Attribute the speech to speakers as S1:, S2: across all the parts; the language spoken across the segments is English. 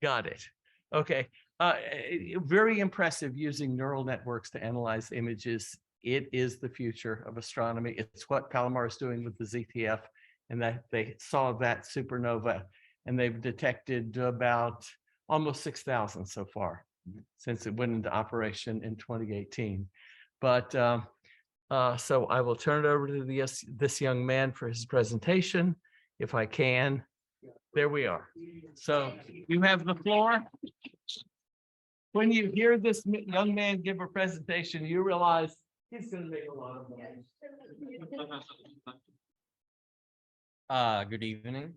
S1: Got it. Okay. Very impressive using neural networks to analyze images. It is the future of astronomy. It's what Palomar is doing with the ZTF, and that they saw that supernova, and they've detected about almost 6,000 so far since it went into operation in 2018. But so I will turn it over to this young man for his presentation, if I can. There we are. So you have the floor. When you hear this young man give a presentation, you realize he's going to make a lot of money.
S2: Good evening.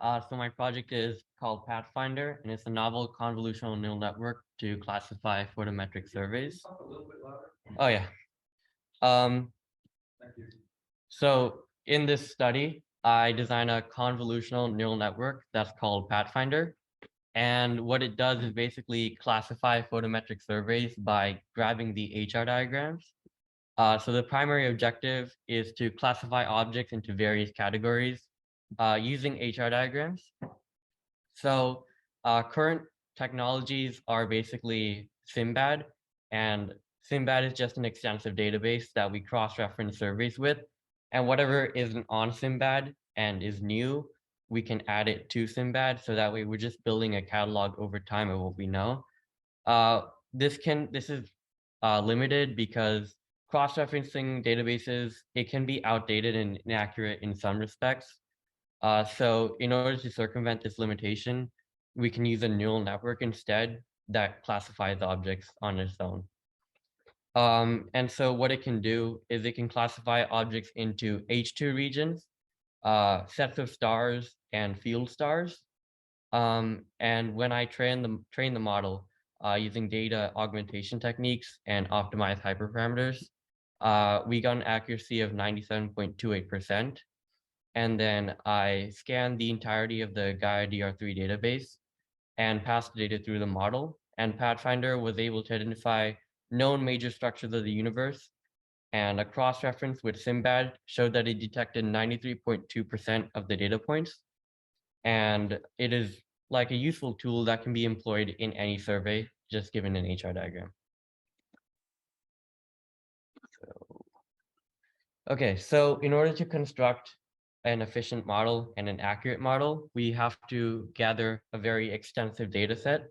S2: So my project is called Pathfinder, and it's a novel convolutional neural network to classify photometric surveys. Oh yeah. So in this study, I designed a convolutional neural network that's called Pathfinder. And what it does is basically classify photometric surveys by grabbing the HR diagrams. So the primary objective is to classify objects into various categories using HR diagrams. So current technologies are basically SIMBAD, and SIMBAD is just an extensive database that we cross-reference surveys with. And whatever isn't on SIMBAD and is new, we can add it to SIMBAD, so that way we're just building a catalog over time of what we know. This is limited because cross-referencing databases, it can be outdated and inaccurate in some respects. So in order to circumvent this limitation, we can use a neural network instead that classifies objects on its own. And so what it can do is it can classify objects into H2 regions, sets of stars, and field stars. And when I train the model using data augmentation techniques and optimized hyperparameters, we got an accuracy of 97.28%. And then I scanned the entirety of the Gaia DR3 database and passed the data through the model. And Pathfinder was able to identify known major structures of the universe. And a cross-reference with SIMBAD showed that it detected 93.2% of the data points. And it is like a useful tool that can be employed in any survey, just given an HR diagram. Okay, so in order to construct an efficient model and an accurate model, we have to gather a very extensive data set.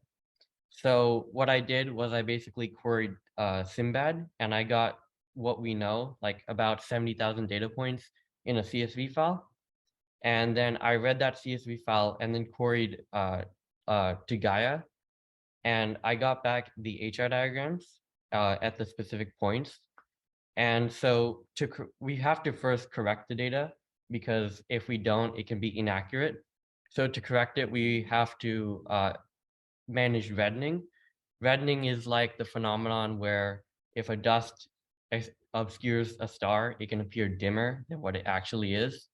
S2: So what I did was I basically queried SIMBAD, and I got what we know, like about 70,000 data points in a CSV file. And then I read that CSV file and then queried to Gaia, and I got back the HR diagrams at the specific points. And so we have to first correct the data, because if we don't, it can be inaccurate. So to correct it, we have to manage reddening. Reddening is like the phenomenon where if a dust obscures a star, it can appear dimmer than what it actually is.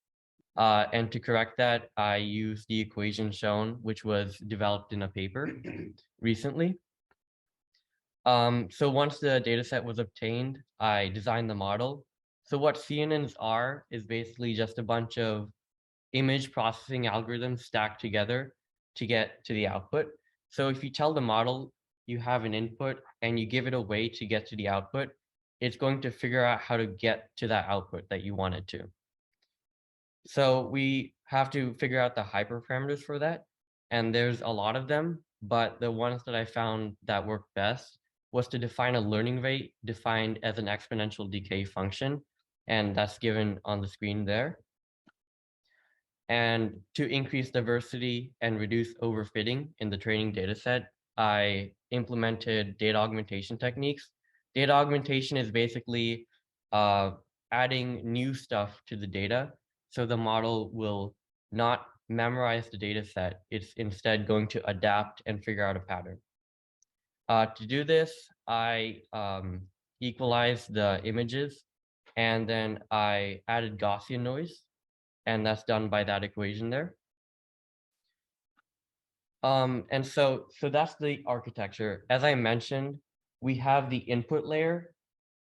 S2: And to correct that, I used the equation shown, which was developed in a paper recently. So once the data set was obtained, I designed the model. So what CNNs are is basically just a bunch of image processing algorithms stacked together to get to the output. So if you tell the model you have an input and you give it a way to get to the output, it's going to figure out how to get to that output that you want it to. So we have to figure out the hyperparameters for that. And there's a lot of them, but the ones that I found that work best was to define a learning rate defined as an exponential decay function. And that's given on the screen there. And to increase diversity and reduce overfitting in the training data set, I implemented data augmentation techniques. Data augmentation is basically adding new stuff to the data. So the model will not memorize the data set. It's instead going to adapt and figure out a pattern. To do this, I equalized the images, and then I added Gaussian noise, and that's done by that equation there. And so that's the architecture. As I mentioned, we have the input layer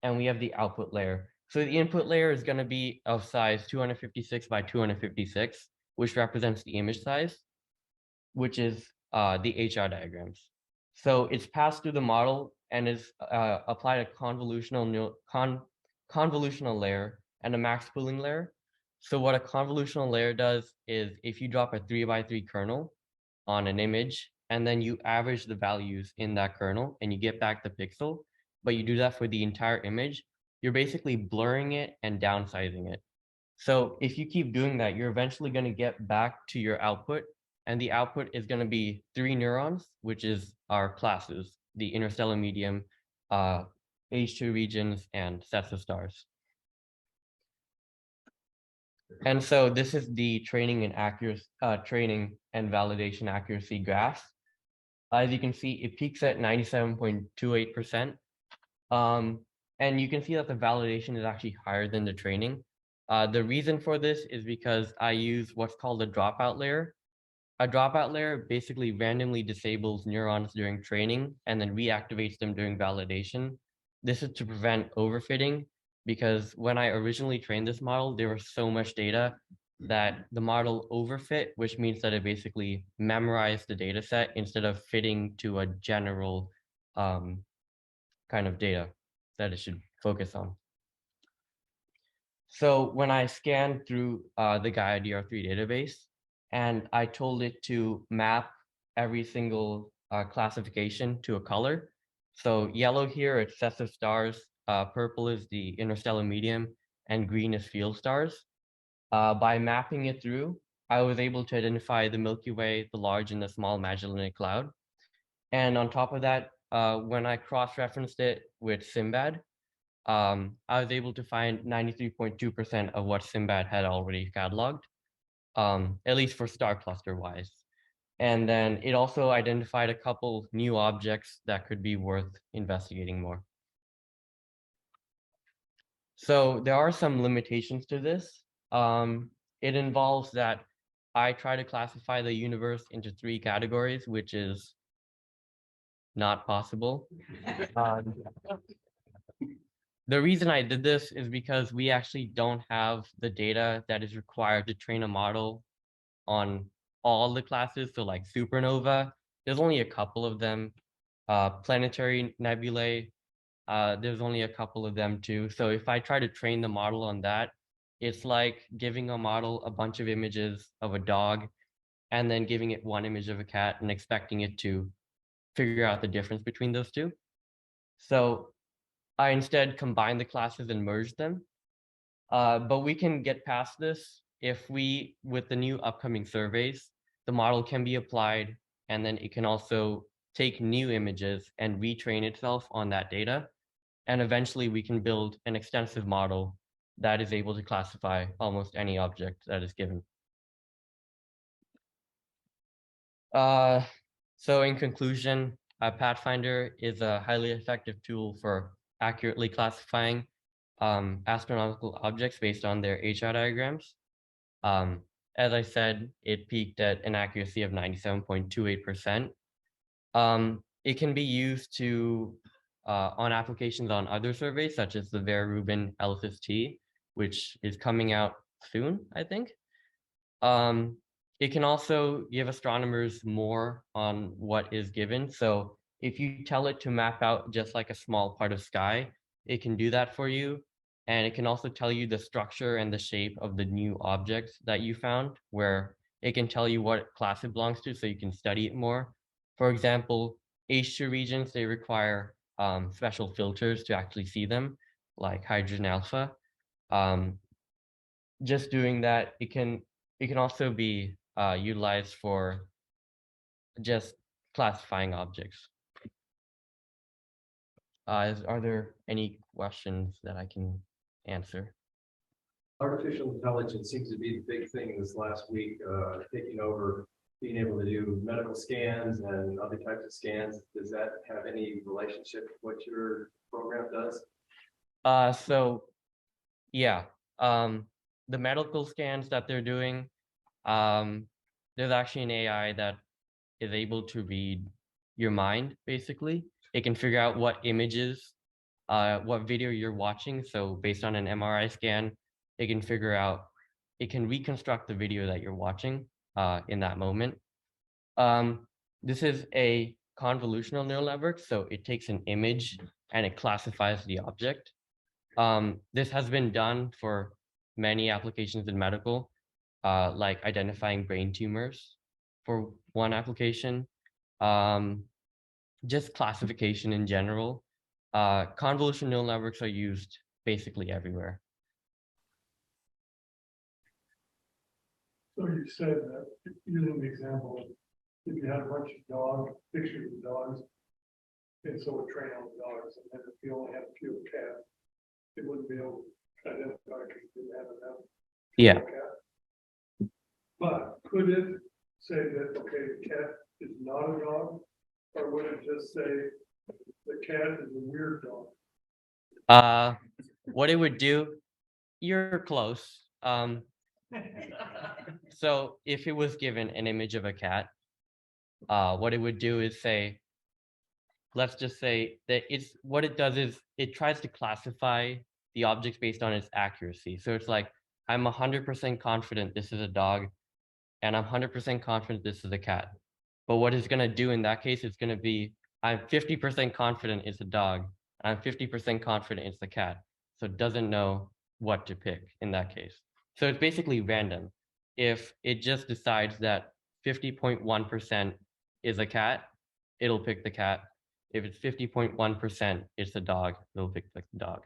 S2: and we have the output layer. So the input layer is going to be of size 256 by 256, which represents the image size. which is the HR diagrams. So it's passed through the model and is applied a convolutional layer and a max pooling layer. So what a convolutional layer does is if you drop a 3x3 kernel on an image and then you average the values in that kernel and you get back the pixel, but you do that for the entire image, you're basically blurring it and downsizing it. So if you keep doing that, you're eventually going to get back to your output, and the output is going to be 3 neurons, which is our classes, the interstellar medium, H2 regions, and sets of stars. And so this is the training and validation accuracy graph. As you can see, it peaks at 97.28%. And you can see that the validation is actually higher than the training. The reason for this is because I use what's called a dropout layer. A dropout layer basically randomly disables neurons during training and then reactivates them during validation. This is to prevent overfitting, because when I originally trained this model, there was so much data that the model overfit, which means that it basically memorized the data set instead of fitting to a general kind of data that it should focus on. So when I scanned through the Gaia DR3 database and I told it to map every single classification to a color. So yellow here, it's sets of stars, purple is the interstellar medium, and green is field stars. By mapping it through, I was able to identify the Milky Way, the Large and the Small Magellanic Cloud. And on top of that, when I cross-referenced it with Simbad, I was able to find 93.2% of what Simbad had already cataloged, at least for star cluster wise. And then it also identified a couple new objects that could be worth investigating more. So there are some limitations to this. It involves that I try to classify the universe into 3 categories, which is not possible. The reason I did this is because we actually don't have the data that is required to train a model on all the classes. So like supernova, there's only a couple of them. Planetary nebulae, there's only a couple of them too. So if I try to train the model on that, it's like giving a model a bunch of images of a dog and then giving it 1 image of a cat and expecting it to figure out the difference between those two. So I instead combine the classes and merge them. But we can get past this if we, with the new upcoming surveys, the model can be applied and then it can also take new images and retrain itself on that data. And eventually we can build an extensive model that is able to classify almost any object that is given. So in conclusion, Pathfinder is a highly effective tool for accurately classifying astronomical objects based on their HR diagrams. As I said, it peaked at an accuracy of 97.28%. It can be used to on applications on other surveys, such as the Vera Rubin LSST, which is coming out soon, I think. It can also give astronomers more on what is given. So if you tell it to map out just like a small part of sky, it can do that for you. And it can also tell you the structure and the shape of the new objects that you found, where it can tell you what class it belongs to so you can study it more. For example, H2 regions, they require special filters to actually see them, like hydrogen alpha. Just doing that, it can also be utilized for just classifying objects. Are there any questions that I can answer?
S3: Artificial intelligence seems to be the big thing this last week, taking over, being able to do medical scans and other types of scans. Does that have any relationship with what your program does?
S2: So yeah, the medical scans that they're doing, there's actually an AI that is able to read your mind, basically. It can figure out what images, what video you're watching. So based on an MRI scan, it can figure out, it can reconstruct the video that you're watching in that moment. This is a convolutional neural network, so it takes an image and it classifies the object. This has been done for many applications in medical, like identifying brain tumors for one application, just classification in general. Convolutional neural networks are used basically everywhere.
S4: So you said that using the example, if you had a bunch of pictures of dogs, and so would train on the dogs, and then if you only had a few cats, it wouldn't be able to identify because you didn't have enough.
S2: Yeah.
S4: Cat. But could it say that, okay, the cat is not a dog, or would it just say the cat is a weird dog?
S2: What it would do, you're close. So if it was given an image of a cat, what it would do is say, let's just say that what it does is it tries to classify the objects based on its accuracy. So it's like, I'm 100% confident this is a dog, and I'm 100% confident this is a cat. But what it's going to do in that case is going to be, I'm 50% confident it's a dog, and I'm 50% confident it's a cat. So it doesn't know what to pick in that case. So it's basically random. If it just decides that 50.1% is a cat, it'll pick the cat. If it's 50.1%, it's a dog, it'll pick the dog.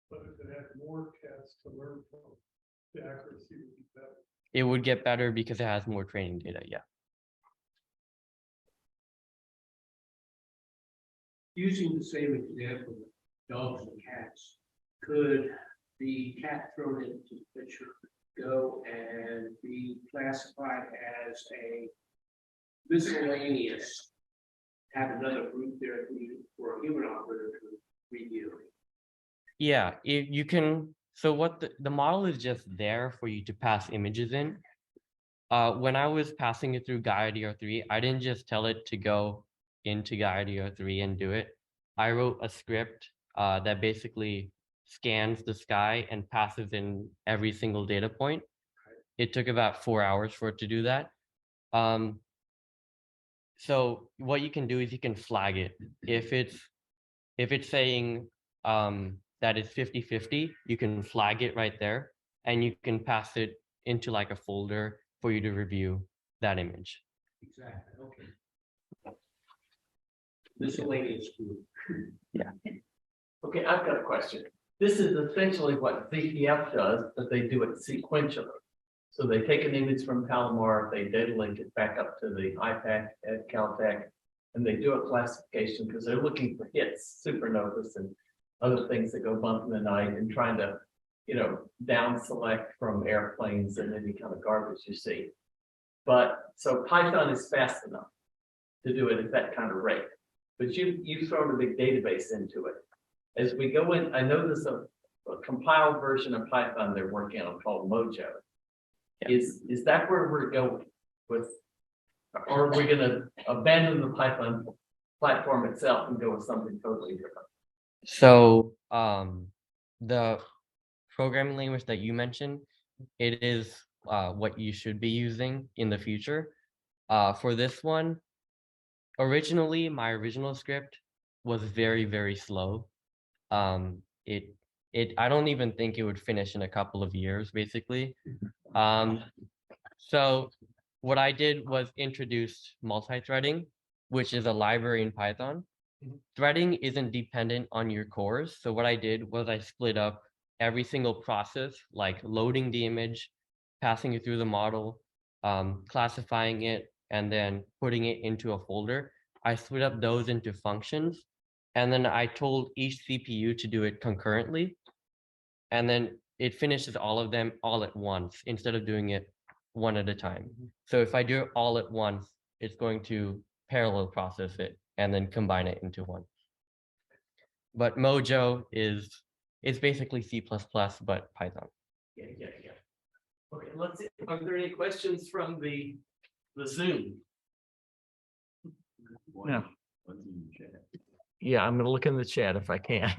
S4: But if it had more cats to learn from, the accuracy would be better.
S2: It would get better because it has more training data, yeah.
S5: Using the same example of dogs and cats, could the cat thrown into the picture go and be classified as a miscellaneous, have another group there for a human operator to review?
S2: Yeah, if you can, so what the model is just there for you to pass images in. When I was passing it through GaiaDR3, I didn't just tell it to go into GaiaDR3 and do it. I wrote a script that basically scans the sky and passes in every single data point. It took about 4 hours for it to do that. So what you can do is you can flag it. If it's saying that it's 50-50, you can flag it right there, and you can pass it into like a folder for you to review that image.
S5: Exactly, okay. Miscellaneous group.
S2: Yeah.
S1: Okay, I've got a question. This is essentially what ZTF does, but they do it sequentially. So they take an image from Palomar, they data link it back up to the IPAC at Caltech, and they do a classification because they're looking for hits, supernovas, and other things that go bump in the night, and trying to, down select from airplanes and any kind of garbage you see. But so Python is fast enough to do it at that kind of rate. But you've thrown a big database into it. As we go in, I know there's a compiled version of Python they're working on called Mojo. Yeah. Is that where we're going with, or are we going to abandon the Python platform itself and go with something totally different?
S2: So the programming language that you mentioned, it is what you should be using in the future. For this one, originally, my original script was very, very slow. I don't even think it would finish in a couple of years, basically. So what I did was introduce multi-threading, which is a library in Python. Threading isn't dependent on your cores. So what I did was I split up every single process, like loading the image, passing it through the model, classifying it, and then putting it into a folder. I split up those into functions, and then I told each CPU to do it concurrently. And then it finishes all of them all at once instead of doing it one at a time. So if I do it all at once, it's going to parallel process it and then combine it into one. But Mojo it's basically C++, but Python.
S1: Yeah. Okay, let's see. Are there any questions from the Zoom? No. Yeah, I'm gonna look in the chat if I can.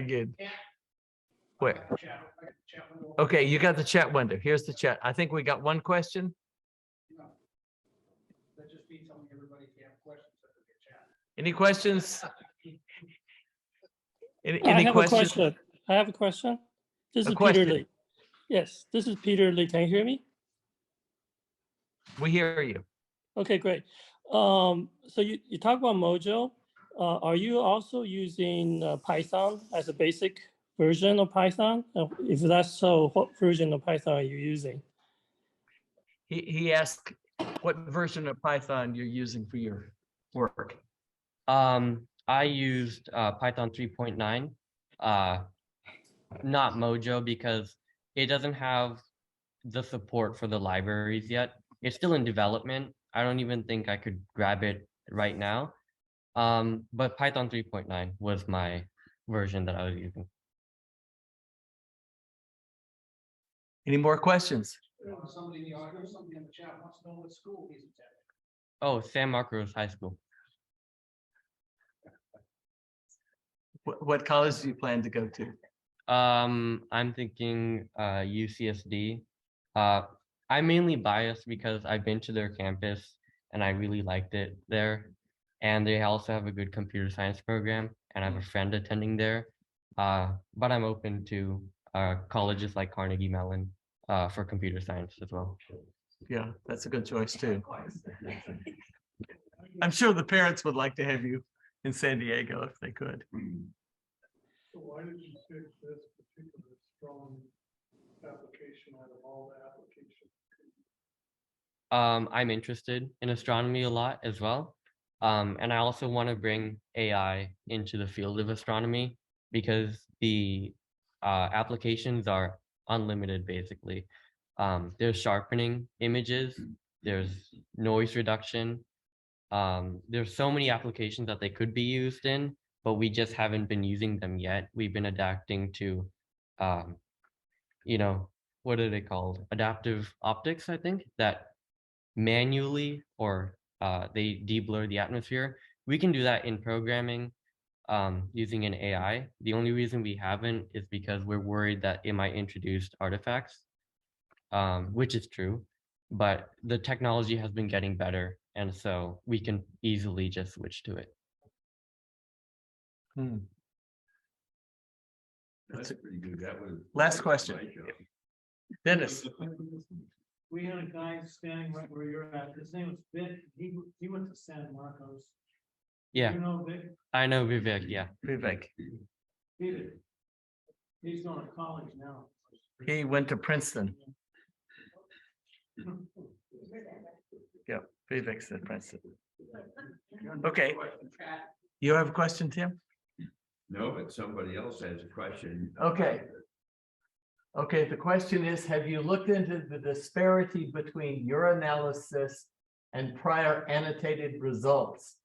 S1: Good. Where? Okay, you got the chat window. Here's the chat. I think we got one question.
S5: That just means I'm
S1: Any questions?
S6: I
S1: Any
S6: have a
S1: questions?
S6: question. I have a question. This
S1: A
S6: is
S1: question.
S6: Peter Lee. Yes, this is Peter Lee. Can you hear me?
S1: We hear you.
S6: Okay, great. So you talk about Mojo. Are you also using Python as a basic version of Python? If that's so, what version of Python are you using?
S1: He asked what version of Python you're using for your work.
S2: I used Python 3.9, not Mojo, because it doesn't have the support for the libraries yet. It's still in development. I don't even think I could grab it right now. But Python 3.9 was my version that I was using.
S1: Any more questions?
S5: Somebody in the audience, somebody in the chat wants to know what school he's attending.
S2: Oh, San Marcos High School.
S1: What college do you plan to go to?
S2: I'm thinking UCSD. I'm mainly biased because I've been to their campus and I really liked it there. And they also have a good computer science program, and I have a friend attending there. But I'm open to colleges like Carnegie Mellon for computer science as well.
S1: Yeah, that's a good choice too. I'm sure the parents would like to have you in San Diego if they could.
S4: So why did you pick this particular strong application out of all the applications?
S2: I'm interested in astronomy a lot as well. And I also want to bring AI into the field of astronomy because the applications are unlimited, basically. There's sharpening images, there's noise reduction. There's so many applications that they could be used in, but we just haven't been using them yet. We've been adapting to, what are they called? Adaptive optics, I think, that manually or they deblur the atmosphere. We can do that in programming using an AI. The only reason we haven't is because we're worried that it might introduce artifacts, which is true, but the technology has been getting better, and so we can easily just switch to it.
S1: That's
S7: pretty good. That was.
S1: Last question. Dennis.
S5: We had a guy standing right where you're at. His name was Vic. He went to San Marcos.
S2: Yeah,
S5: You know Vic?
S2: I know Vivek. Yeah.
S1: Vivek.
S5: He's going to college now.
S1: He went to Princeton. Yeah, Vivek's at Princeton. Okay. You have a question, Tim?
S7: No, but somebody else has a question.
S1: Okay. Okay, the question is, have you looked into the disparity between your analysis and prior annotated results?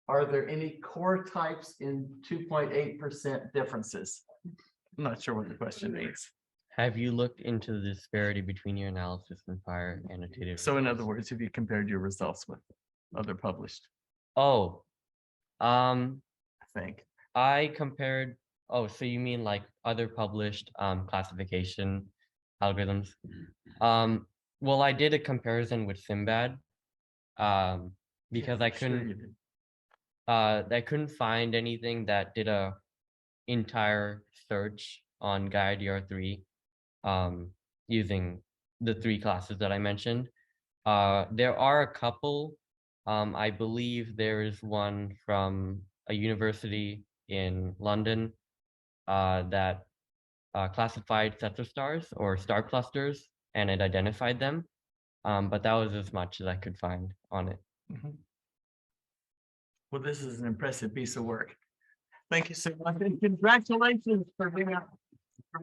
S1: Are there any core types in 2.8% differences? I'm not sure what the question means.
S2: Have you looked into the disparity between your analysis and prior annotated?
S1: So in other words, have you compared your results with other published?
S2: Oh,
S1: I think.
S2: I compared. Oh, so you mean like other published classification algorithms? Well, I did a comparison with Simbad because I couldn't find anything that did a entire search on GaiaDR3 using the 3 classes that I mentioned. There are a couple. I believe there is one from a university in London that classified sets of stars or star clusters, and it identified them. But that was as much as I could find on it.
S1: Well, this is an impressive piece of work. Thank you so much, and congratulations for being our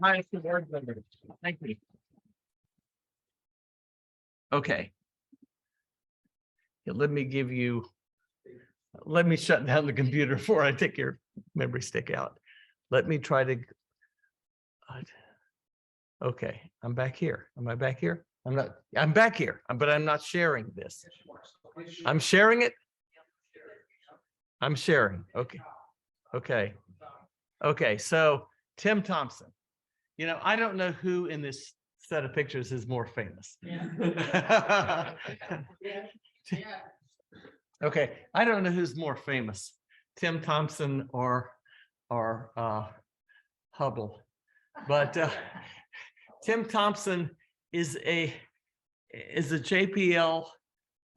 S1: highest award winner. Thank you. Okay. Yeah, let me shut down the computer before I take your memory stick out. Let me try to. Okay, I'm back here. Am I back here? I'm not. I'm back here, but I'm not sharing this. I'm sharing it. I'm sharing. Okay. Okay. Okay. So Tim Thompson. You know, I don't know who in this set of pictures is more famous. Okay, I don't know who's more famous, Tim Thompson or Hubble, but Tim Thompson is a JPL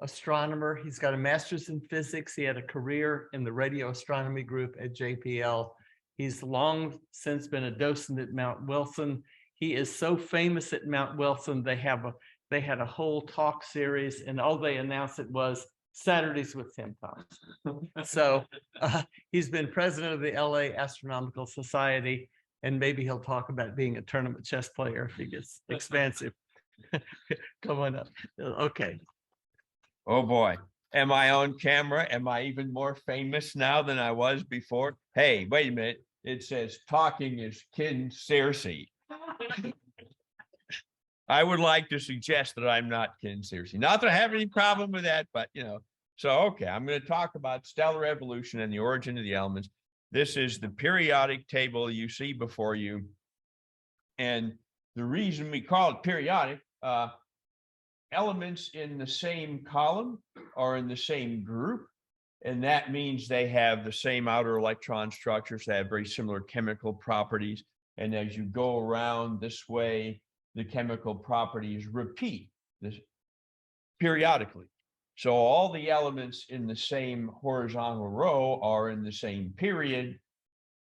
S1: astronomer. He's got a master's in physics. He had a career in the radio astronomy group at JPL. He's long since been a docent at Mount Wilson. He is so famous at Mount Wilson, they had a whole talk series, and all they announced it was Saturdays with Tim Thompson. So he's been president of the LA Astronomical Society, and maybe he'll talk about being a tournament chess player if he gets expansive. Come on up. Okay.
S7: Oh, boy. Am I on camera? Am I even more famous now than I was before? Hey, wait a minute. It says talking is kin Circe. I would like to suggest that I'm not kin Circe. Not that I have any problem with that, but so okay, I'm going to talk about stellar evolution and the origin of the elements. This is the periodic table you see before you. And the reason we call it periodic, elements in the same column are in the same group. And that means they have the same outer electron structures, they have very similar chemical properties. And as you go around this way, the chemical properties repeat this periodically. So all the elements in the same horizontal row are in the same period.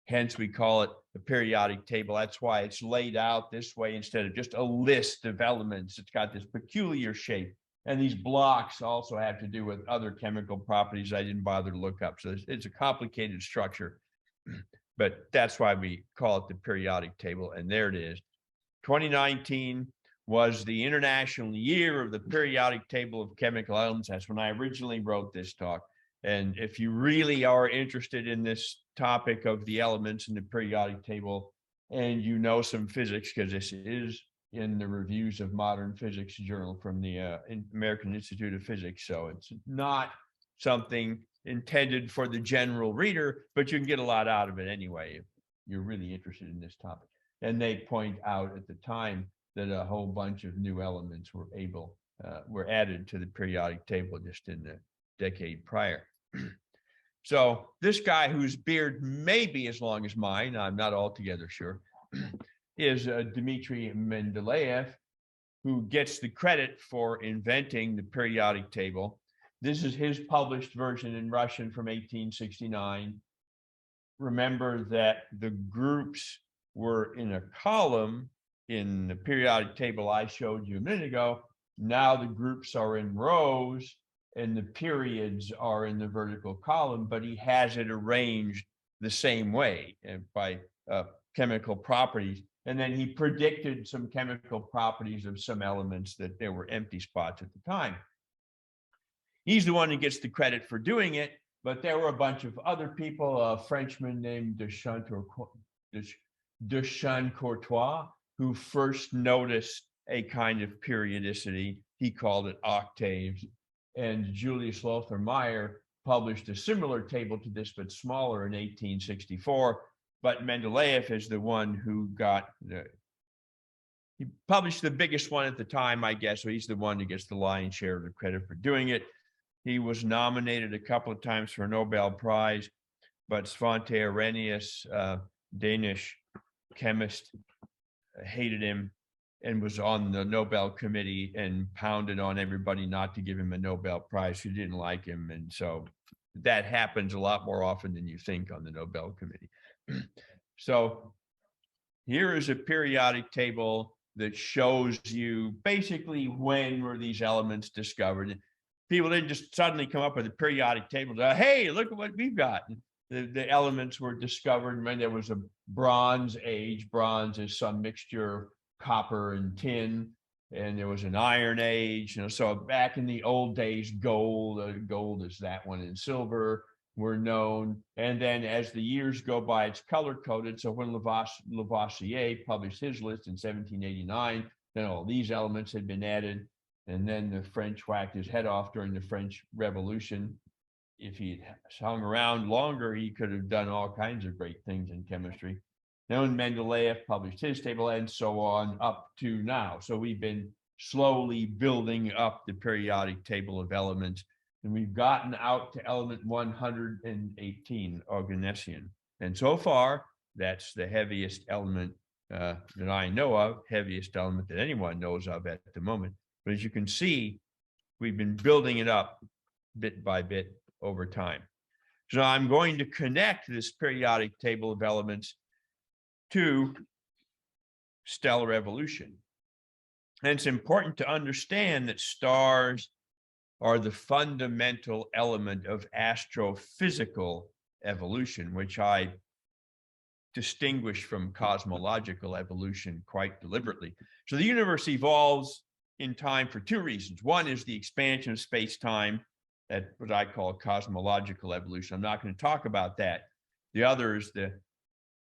S7: Hence, we call it the periodic table. That's why it's laid out this way instead of just a list of elements. It's got this peculiar shape. And these blocks also have to do with other chemical properties I didn't bother to look up. So it's a complicated structure, but that's why we call it the periodic table. And there it is. 2019 was the International Year of the Periodic Table of Chemical Elements. That's when I originally wrote this talk. And if you really are interested in this topic of the elements in the periodic table, and you know some physics, because this is in the Reviews of Modern Physics journal from the American Institute of Physics. So it's not something intended for the general reader, but you can get a lot out of it anyway if you're really interested in this topic. And they point out at the time that a whole bunch of new elements were added to the periodic table just in the decade prior. So this guy whose beard may be as long as mine, I'm not altogether sure, is Dmitry Mendeleev, who gets the credit for inventing the periodic table. This is his published version in Russian from 1869. Remember that the groups were in a column in the periodic table I showed you a minute ago. Now the groups are in rows and the periods are in the vertical column, but he has it arranged the same way by chemical properties. And then he predicted some chemical properties of some elements that there were empty spots at the time. He's the one who gets the credit for doing it, but there were a bunch of other people, a Frenchman named Deschamps-Courtois, who first noticed a kind of periodicity. He called it octaves. And Julius Lothar Meyer published a similar table to this, but smaller in 1864. But Mendeleev is the one who he published the biggest one at the time, I guess. So he's the one who gets the lion's share of the credit for doing it. He was nominated a couple of times for a Nobel Prize, but Svante Arrhenius, Danish chemist, hated him and was on the Nobel committee and pounded on everybody not to give him a Nobel Prize who didn't like him. And so that happens a lot more often than you think on the Nobel committee. So here is a periodic table that shows you basically when were these elements discovered. People didn't just suddenly come up with a periodic table. Hey, look at what we've got. The elements were discovered when there was a Bronze Age. Bronze is some mixture of copper and tin, and there was an Iron Age. So back in the old days, gold is that one, and silver were known. And then as the years go by, it's color coded. So when Lavoisier published his list in 1789, then all these elements had been added. And then the French whacked his head off during the French Revolution. If he'd hung around longer, he could have done all kinds of great things in chemistry. Then Mendeleev published his table and so on up to now. So we've been slowly building up the periodic table of elements. And we've gotten out to element 118, Oganesson. And so far, that's the heaviest element that I know of, heaviest element that anyone knows of at the moment. But as you can see, we've been building it up bit by bit over time. So I'm going to connect this periodic table of elements to stellar evolution. And it's important to understand that stars are the fundamental element of astrophysical evolution, which I distinguish from cosmological evolution quite deliberately. So the universe evolves in time for two reasons. One is the expansion of space-time, that's what I call cosmological evolution. I'm not going to talk about that. The other is the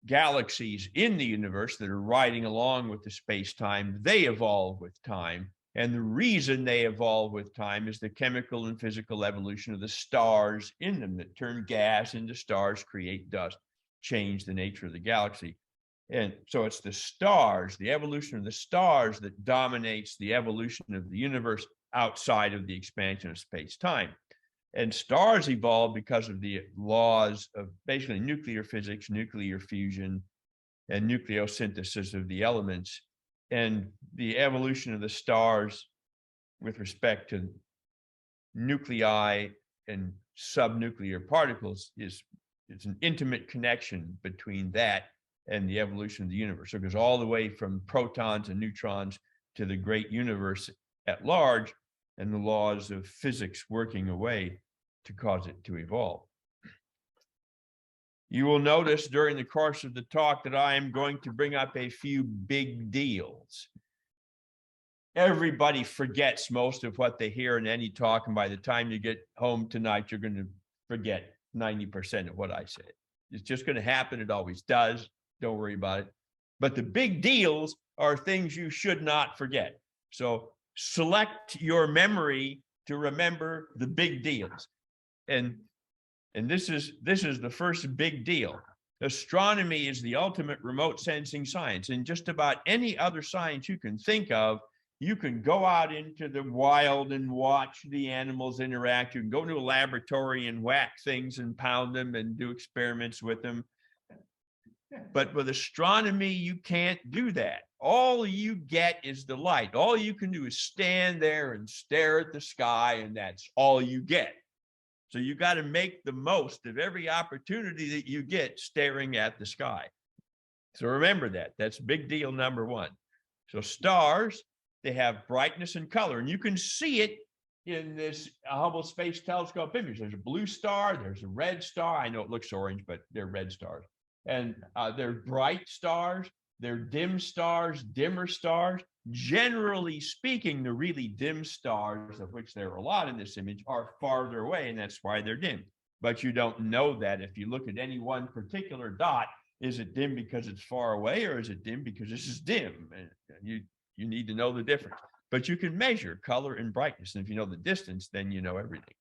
S7: galaxies in the universe that are riding along with the space-time. They evolve with time. And the reason they evolve with time is the chemical and physical evolution of the stars in them that turn gas into stars, create dust, change the nature of the galaxy. And so it's the stars, the evolution of the stars, that dominates the evolution of the universe outside of the expansion of space-time. And stars evolve because of the laws of basically nuclear physics, nuclear fusion, and nucleosynthesis of the elements. And the evolution of the stars with respect to nuclei and subnuclear particles is an intimate connection between that and the evolution of the universe. So it goes all the way from protons and neutrons to the great universe at large, and the laws of physics working away to cause it to evolve. You will notice during the course of the talk that I am going to bring up a few big deals. Everybody forgets most of what they hear in any talk, and by the time you get home tonight, you're going to forget 90% of what I said. It's just going to happen. It always does. Don't worry about it. But the big deals are things you should not forget. So select your memory to remember the big deals. And this is the first big deal. Astronomy is the ultimate remote sensing science. And just about any other science you can think of, you can go out into the wild and watch the animals interact. You can go to a laboratory and whack things and pound them and do experiments with them. But with astronomy, you can't do that. All you get is the light. All you can do is stand there and stare at the sky, and that's all you get. So you got to make the most of every opportunity that you get staring at the sky. So remember that. That's big deal number one. So stars, they have brightness and color, and you can see it in this Hubble Space Telescope image. There's a blue star, there's a red star. I know it looks orange, but they're red stars. And they're bright stars, they're dim stars, dimmer stars. Generally speaking, the really dim stars, of which there are a lot in this image, are farther away, and that's why they're dim. But you don't know that if you look at any one particular dot. Is it dim because it's far away, or is it dim because this is dim? And you need to know the difference. But you can measure color and brightness, and if you know the distance, then you know everything.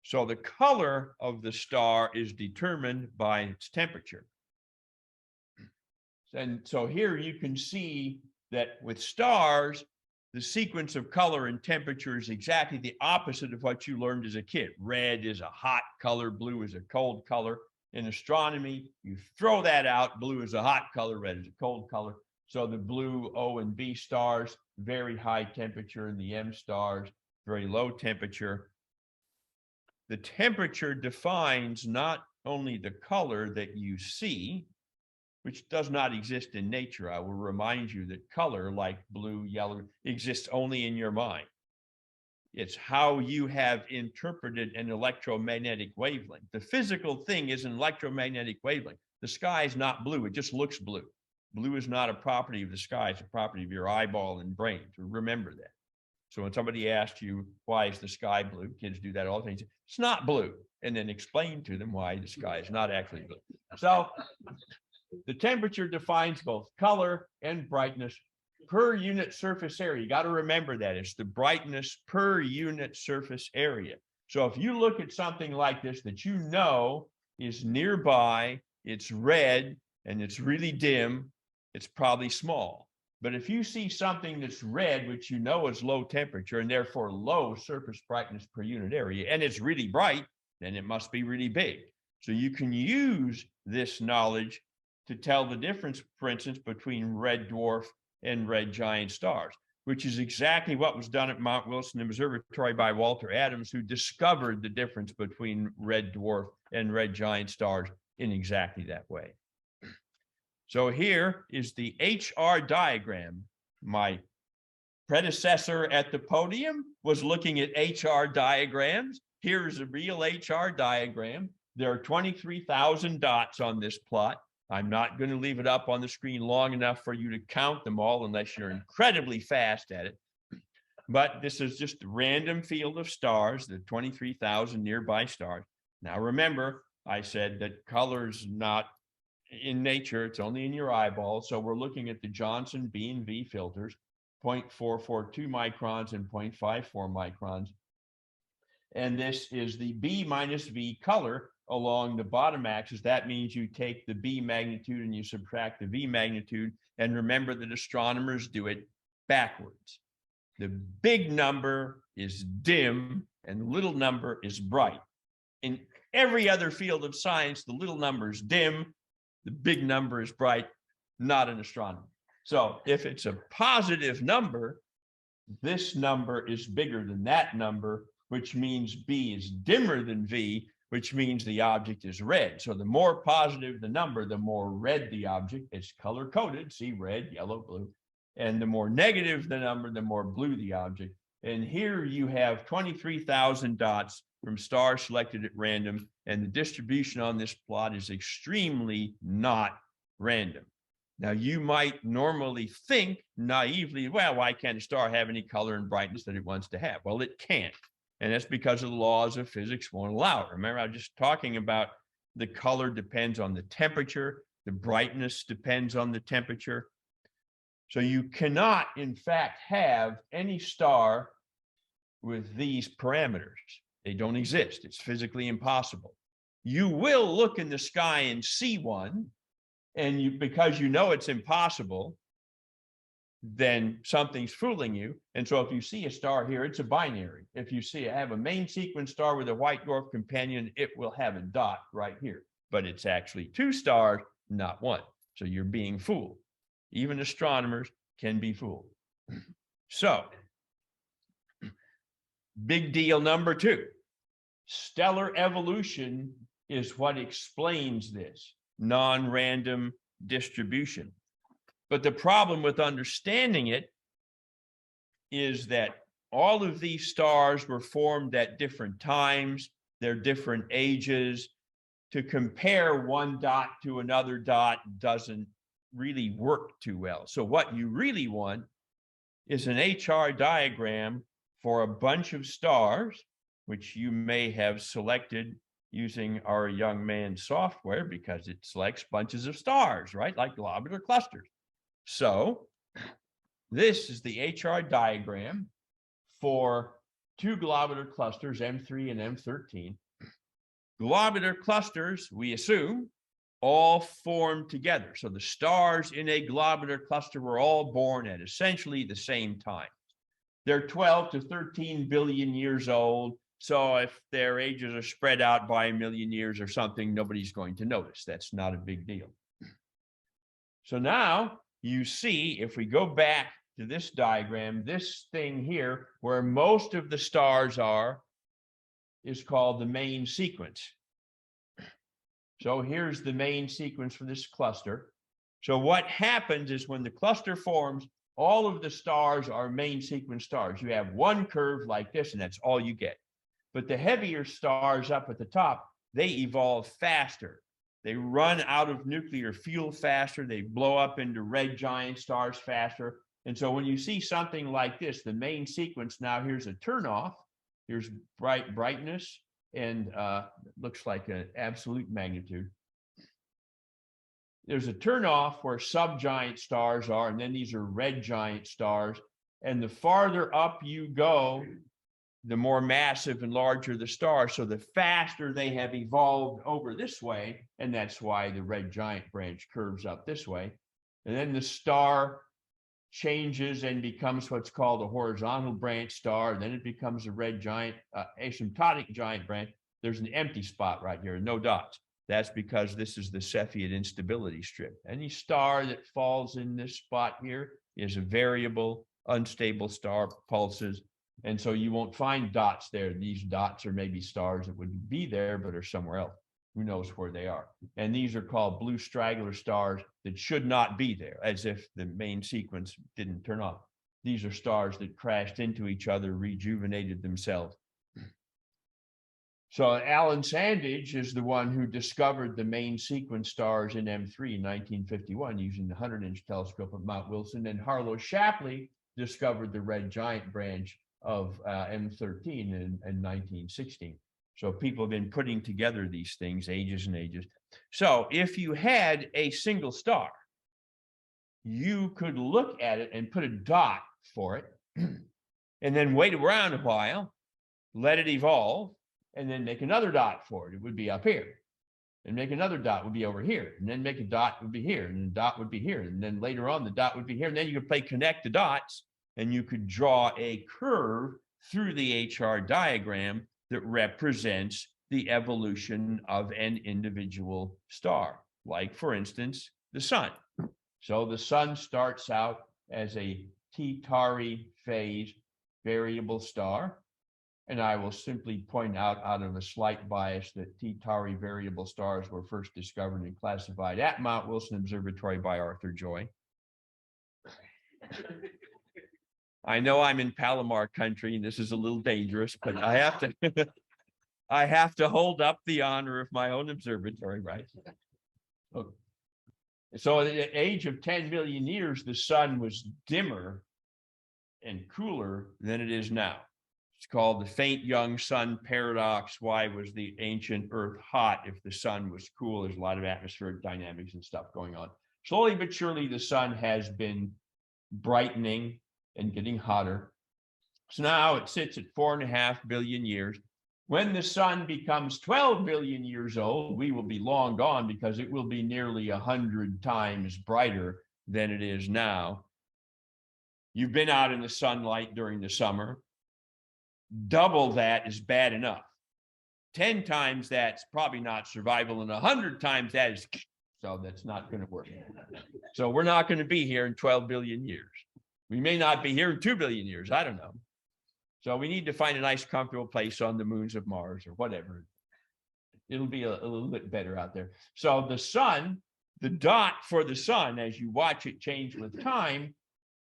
S7: So the color of the star is determined by its temperature. And so here you can see that with stars, the sequence of color and temperature is exactly the opposite of what you learned as a kid. Red is a hot color, blue is a cold color. In astronomy, you throw that out. Blue is a hot color, red is a cold color. So the blue O and B stars, very high temperature, and the M stars, very low temperature. The temperature defines not only the color that you see, which does not exist in nature. I will remind you that color, like blue, yellow, exists only in your mind. It's how you have interpreted an electromagnetic wavelength. The physical thing is an electromagnetic wavelength. The sky is not blue, it just looks blue. Blue is not a property of the sky, it's a property of your eyeball and brain. So remember that. So when somebody asks you, why is the sky blue? Kids do that all the time. It's not blue. And then explain to them why the sky is not actually blue. So the temperature defines both color and brightness per unit surface area. You got to remember that. It's the brightness per unit surface area. So if you look at something like this that you know is nearby, it's red, and it's really dim, it's probably small. But if you see something that's red, which you know is low temperature and therefore low surface brightness per unit area, and it's really bright, then it must be really big. So you can use this knowledge to tell the difference, for instance, between red dwarf and red giant stars, which is exactly what was done at Mount Wilson Observatory by Walter Adams, who discovered the difference between red dwarf and red giant stars in exactly that way. So here is the HR diagram. My predecessor at the podium was looking at HR diagrams. Here's a real HR diagram. There are 23,000 dots on this plot. I'm not going to leave it up on the screen long enough for you to count them all unless you're incredibly fast at it. But this is just a random field of stars, the 23,000 nearby stars. Now remember, I said that color's not in nature, it's only in your eyeball. So we're looking at the Johnson B and V filters, 0.442 microns and 0.54 microns. And this is the B minus V color along the bottom axis. That means you take the B magnitude and you subtract the V magnitude. And remember that astronomers do it backwards. The big number is dim and the little number is bright. In every other field of science, the little number is dim, the big number is bright, not in astronomy. So if it's a positive number, this number is bigger than that number, which means B is dimmer than V, which means the object is red. So the more positive the number, the more red the object. It's color coded, see red, yellow, blue. And the more negative the number, the more blue the object. And here you have 23,000 dots from stars selected at random, and the distribution on this plot is extremely not random. Now, you might normally think naively, well, why can't a star have any color and brightness that it wants to have? Well, it can't. And that's because of the laws of physics won't allow it. Remember, I was just talking about the color depends on the temperature, the brightness depends on the temperature. So you cannot, in fact, have any star with these parameters. They don't exist. It's physically impossible. You will look in the sky and see one, and because you know it's impossible, then something's fooling you. And so if you see a star here, it's a binary. If you have a main sequence star with a white dwarf companion, it will have a dot right here. But it's actually two stars, not one. So you're being fooled. Even astronomers can be fooled. So, big deal number two. Stellar evolution is what explains this non-random distribution. But the problem with understanding it is that all of these stars were formed at different times, they're different ages. To compare one dot to another dot doesn't really work too well. So what you really want is an HR diagram for a bunch of stars, which you may have selected using our young man's software because it selects bunches of stars, right? Like globular clusters. So this is the HR diagram for two globular clusters, M3 and M13. Globular clusters, we assume, all formed together. So the stars in a globular cluster were all born at essentially the same time. They're 12 to 13 billion years old. So if their ages are spread out by 1 million years or something, nobody's going to notice. That's not a big deal. So now you see, if we go back to this diagram, this thing here, where most of the stars are, is called the main sequence. So here's the main sequence for this cluster. So what happens is when the cluster forms, all of the stars are main sequence stars. You have one curve like this, and that's all you get. But the heavier stars up at the top, they evolve faster. They run out of nuclear fuel faster. They blow up into red giant stars faster. And so when you see something like this, the main sequence, now here's a turnoff. Here's brightness, and looks like an absolute magnitude. There's a turnoff where subgiant stars are, and then these are red giant stars. And the farther up you go, the more massive and larger the star. So the faster they have evolved over this way, and that's why the red giant branch curves up this way. And then the star changes and becomes what's called a horizontal branch star. Then it becomes a red giant, asymptotic giant branch. There's an empty spot right here, no dots. That's because this is the Cepheid instability strip. Any star that falls in this spot here is a variable, unstable star, pulses. And so you won't find dots there. These dots are maybe stars that would be there, but are somewhere else. Who knows where they are? And these are called blue straggler stars that should not be there, as if the main sequence didn't turn off. These are stars that crashed into each other, rejuvenated themselves. So Alan Sandage is the one who discovered the main sequence stars in M3 in 1951 using the 100-inch telescope at Mount Wilson, and Harlow Shapley discovered the red giant branch of M13 in 1916. So people have been putting together these things ages and ages. So if you had a single star, you could look at it and put a dot for it, and then wait around a while, let it evolve, and then make another dot for it. It would be up here. And make another dot would be over here. And then make a dot would be here. And the dot would be here. And then later on, the dot would be here. And then you could play connect the dots, and you could draw a curve through the HR diagram that represents the evolution of an individual star. Like, for instance, the sun. So the sun starts out as a T-Tauri phase variable star. And I will simply point out of a slight bias that T-Tauri variable stars were first discovered and classified at Mount Wilson Observatory by Arthur Joy. I know I'm in Palomar country and this is a little dangerous, but I have to I have to hold up the honor of my own observatory, right? Okay. So at the age of 10 million years, the sun was dimmer and cooler than it is now. It's called the faint young sun paradox. Why was the ancient Earth hot if the sun was cool? There's a lot of atmospheric dynamics and stuff going on. Slowly but surely, the sun has been brightening and getting hotter. So now it sits at 4.5 billion years. When the sun becomes 12 billion years old, we will be long gone because it will be nearly 100 times brighter than it is now. You've been out in the sunlight during the summer. Double that is bad enough. 10 times that's probably not survival, and 100 times that is, so that's not going to work. So we're not going to be here in 12 billion years. We may not be here in 2 billion years. I don't know. So we need to find a nice, comfortable place on the moons of Mars or whatever. It'll be a little bit better out there. So the sun, the dot for the sun, as you watch it change with time,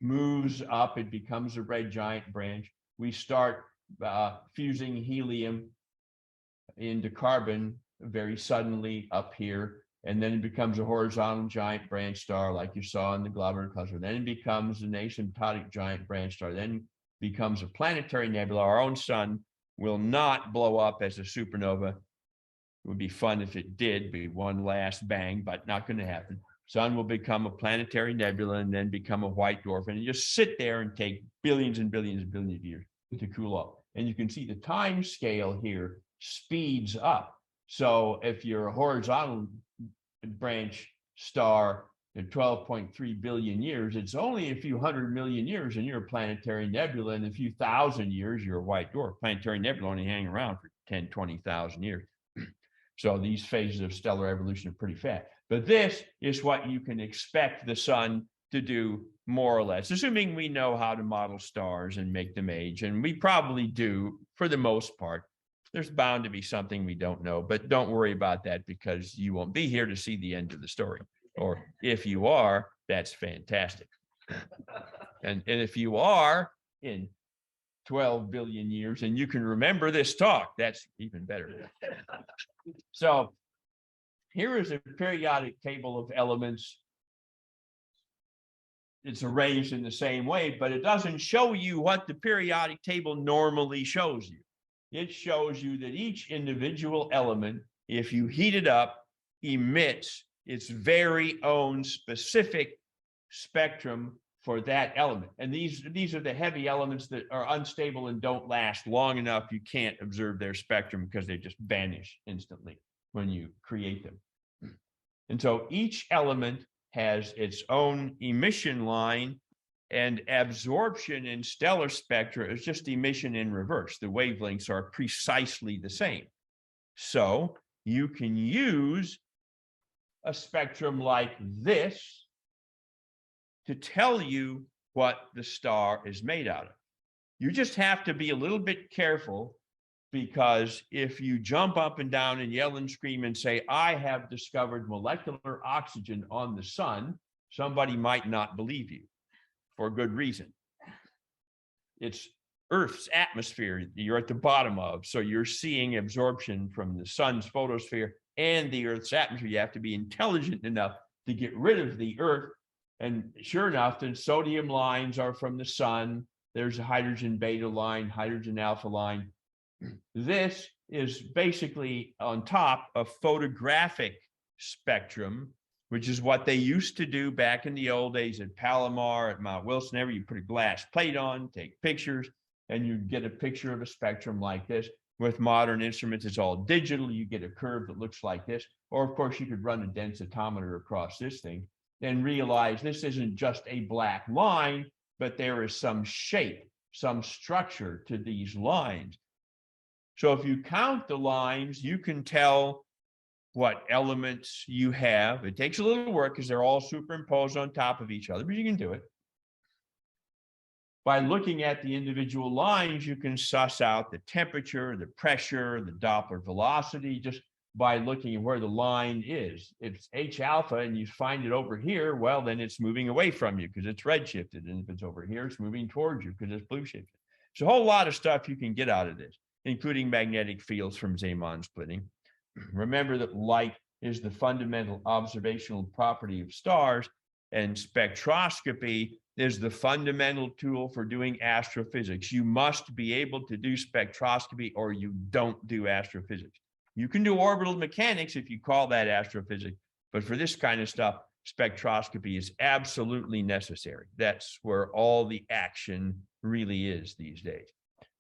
S7: moves up. It becomes a red giant branch. We start fusing helium into carbon very suddenly up here, and then it becomes a horizontal giant branch star like you saw in the globular cluster. Then it becomes an asymptotic giant branch star, then becomes a planetary nebula. Our own sun will not blow up as a supernova. It would be fun if it did, be one last bang, but not going to happen. Sun will become a planetary nebula and then become a white dwarf, and just sit there and take billions and billions and billions of years to cool off. And you can see the time scale here speeds up. So if you're a horizontal branch star at 12.3 billion years, it's only a few 100 million years and you're a planetary nebula. In a few thousand years, you're a white dwarf. Planetary nebula only hang around for 10, 20,000 years. So these phases of stellar evolution are pretty fast. But this is what you can expect the sun to do, more or less, assuming we know how to model stars and make them age. And we probably do for the most part. There's bound to be something we don't know, but don't worry about that because you won't be here to see the end of the story. Or if you are, that's fantastic. And if you are in 12 billion years and you can remember this talk, that's even better. So here is a periodic table of elements. It's arranged in the same way, but it doesn't show you what the periodic table normally shows you. It shows you that each individual element, if you heat it up, emits its very own specific spectrum for that element. And these are the heavy elements that are unstable and don't last long enough. You can't observe their spectrum because they just vanish instantly when you create them. And so each element has its own emission line And absorption in stellar spectra is just emission in reverse. The wavelengths are precisely the same. So you can use a spectrum like this to tell you what the star is made out of. You just have to be a little bit careful, because if you jump up and down and yell and scream and say, I have discovered molecular oxygen on the sun, somebody might not believe you for good reason. It's Earth's atmosphere you're at the bottom of, so you're seeing absorption from the sun's photosphere and the Earth's atmosphere. You have to be intelligent enough to get rid of the Earth. And sure enough, the sodium lines are from the sun. There's a hydrogen beta line, hydrogen alpha line. This is basically on top of photographic spectrum, which is what they used to do back in the old days at Palomar, at Mount Wilson. Ever you put a glass plate on, take pictures, and you get a picture of a spectrum like this. With modern instruments, it's all digital. You get a curve that looks like this. Or of course, you could run a densitometer across this thing and realize this isn't just a black line, but there is some shape, some structure to these lines. So if you count the lines, you can tell what elements you have. It takes a little work because they're all superimposed on top of each other, but you can do it. By looking at the individual lines, you can suss out the temperature, the pressure, the Doppler velocity, just by looking at where the line is. If it's H alpha and you find it over here, well, then it's moving away from you because it's redshifted. And if it's over here, it's moving towards you because it's blue shifted. So a whole lot of stuff you can get out of this, including magnetic fields from Zeeman splitting. Remember that light is the fundamental observational property of stars, and spectroscopy is the fundamental tool for doing astrophysics. You must be able to do spectroscopy or you don't do astrophysics. You can do orbital mechanics if you call that astrophysics, but for this kind of stuff, spectroscopy is absolutely necessary. That's where all the action really is these days.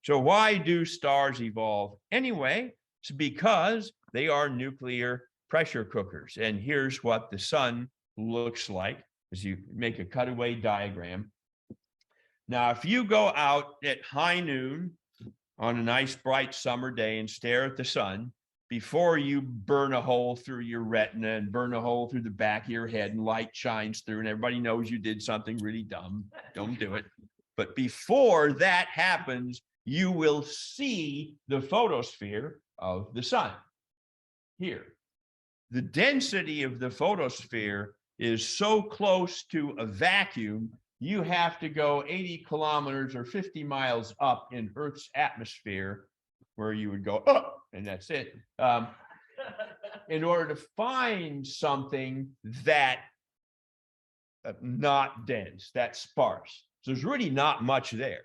S7: So why do stars evolve anyway? It's because they are nuclear pressure cookers. And here's what the sun looks like as you make a cutaway diagram. Now, if you go out at high noon on a nice bright summer day and stare at the sun, before you burn a hole through your retina and burn a hole through the back of your head and light shines through and everybody knows you did something really dumb, don't do it. But before that happens, you will see the photosphere of the sun here. The density of the photosphere is so close to a vacuum, you have to go 80 kilometers or 50 miles up in Earth's atmosphere, where you would go, oh, and that's it, in order to find something that not dense, that's sparse. So there's really not much there.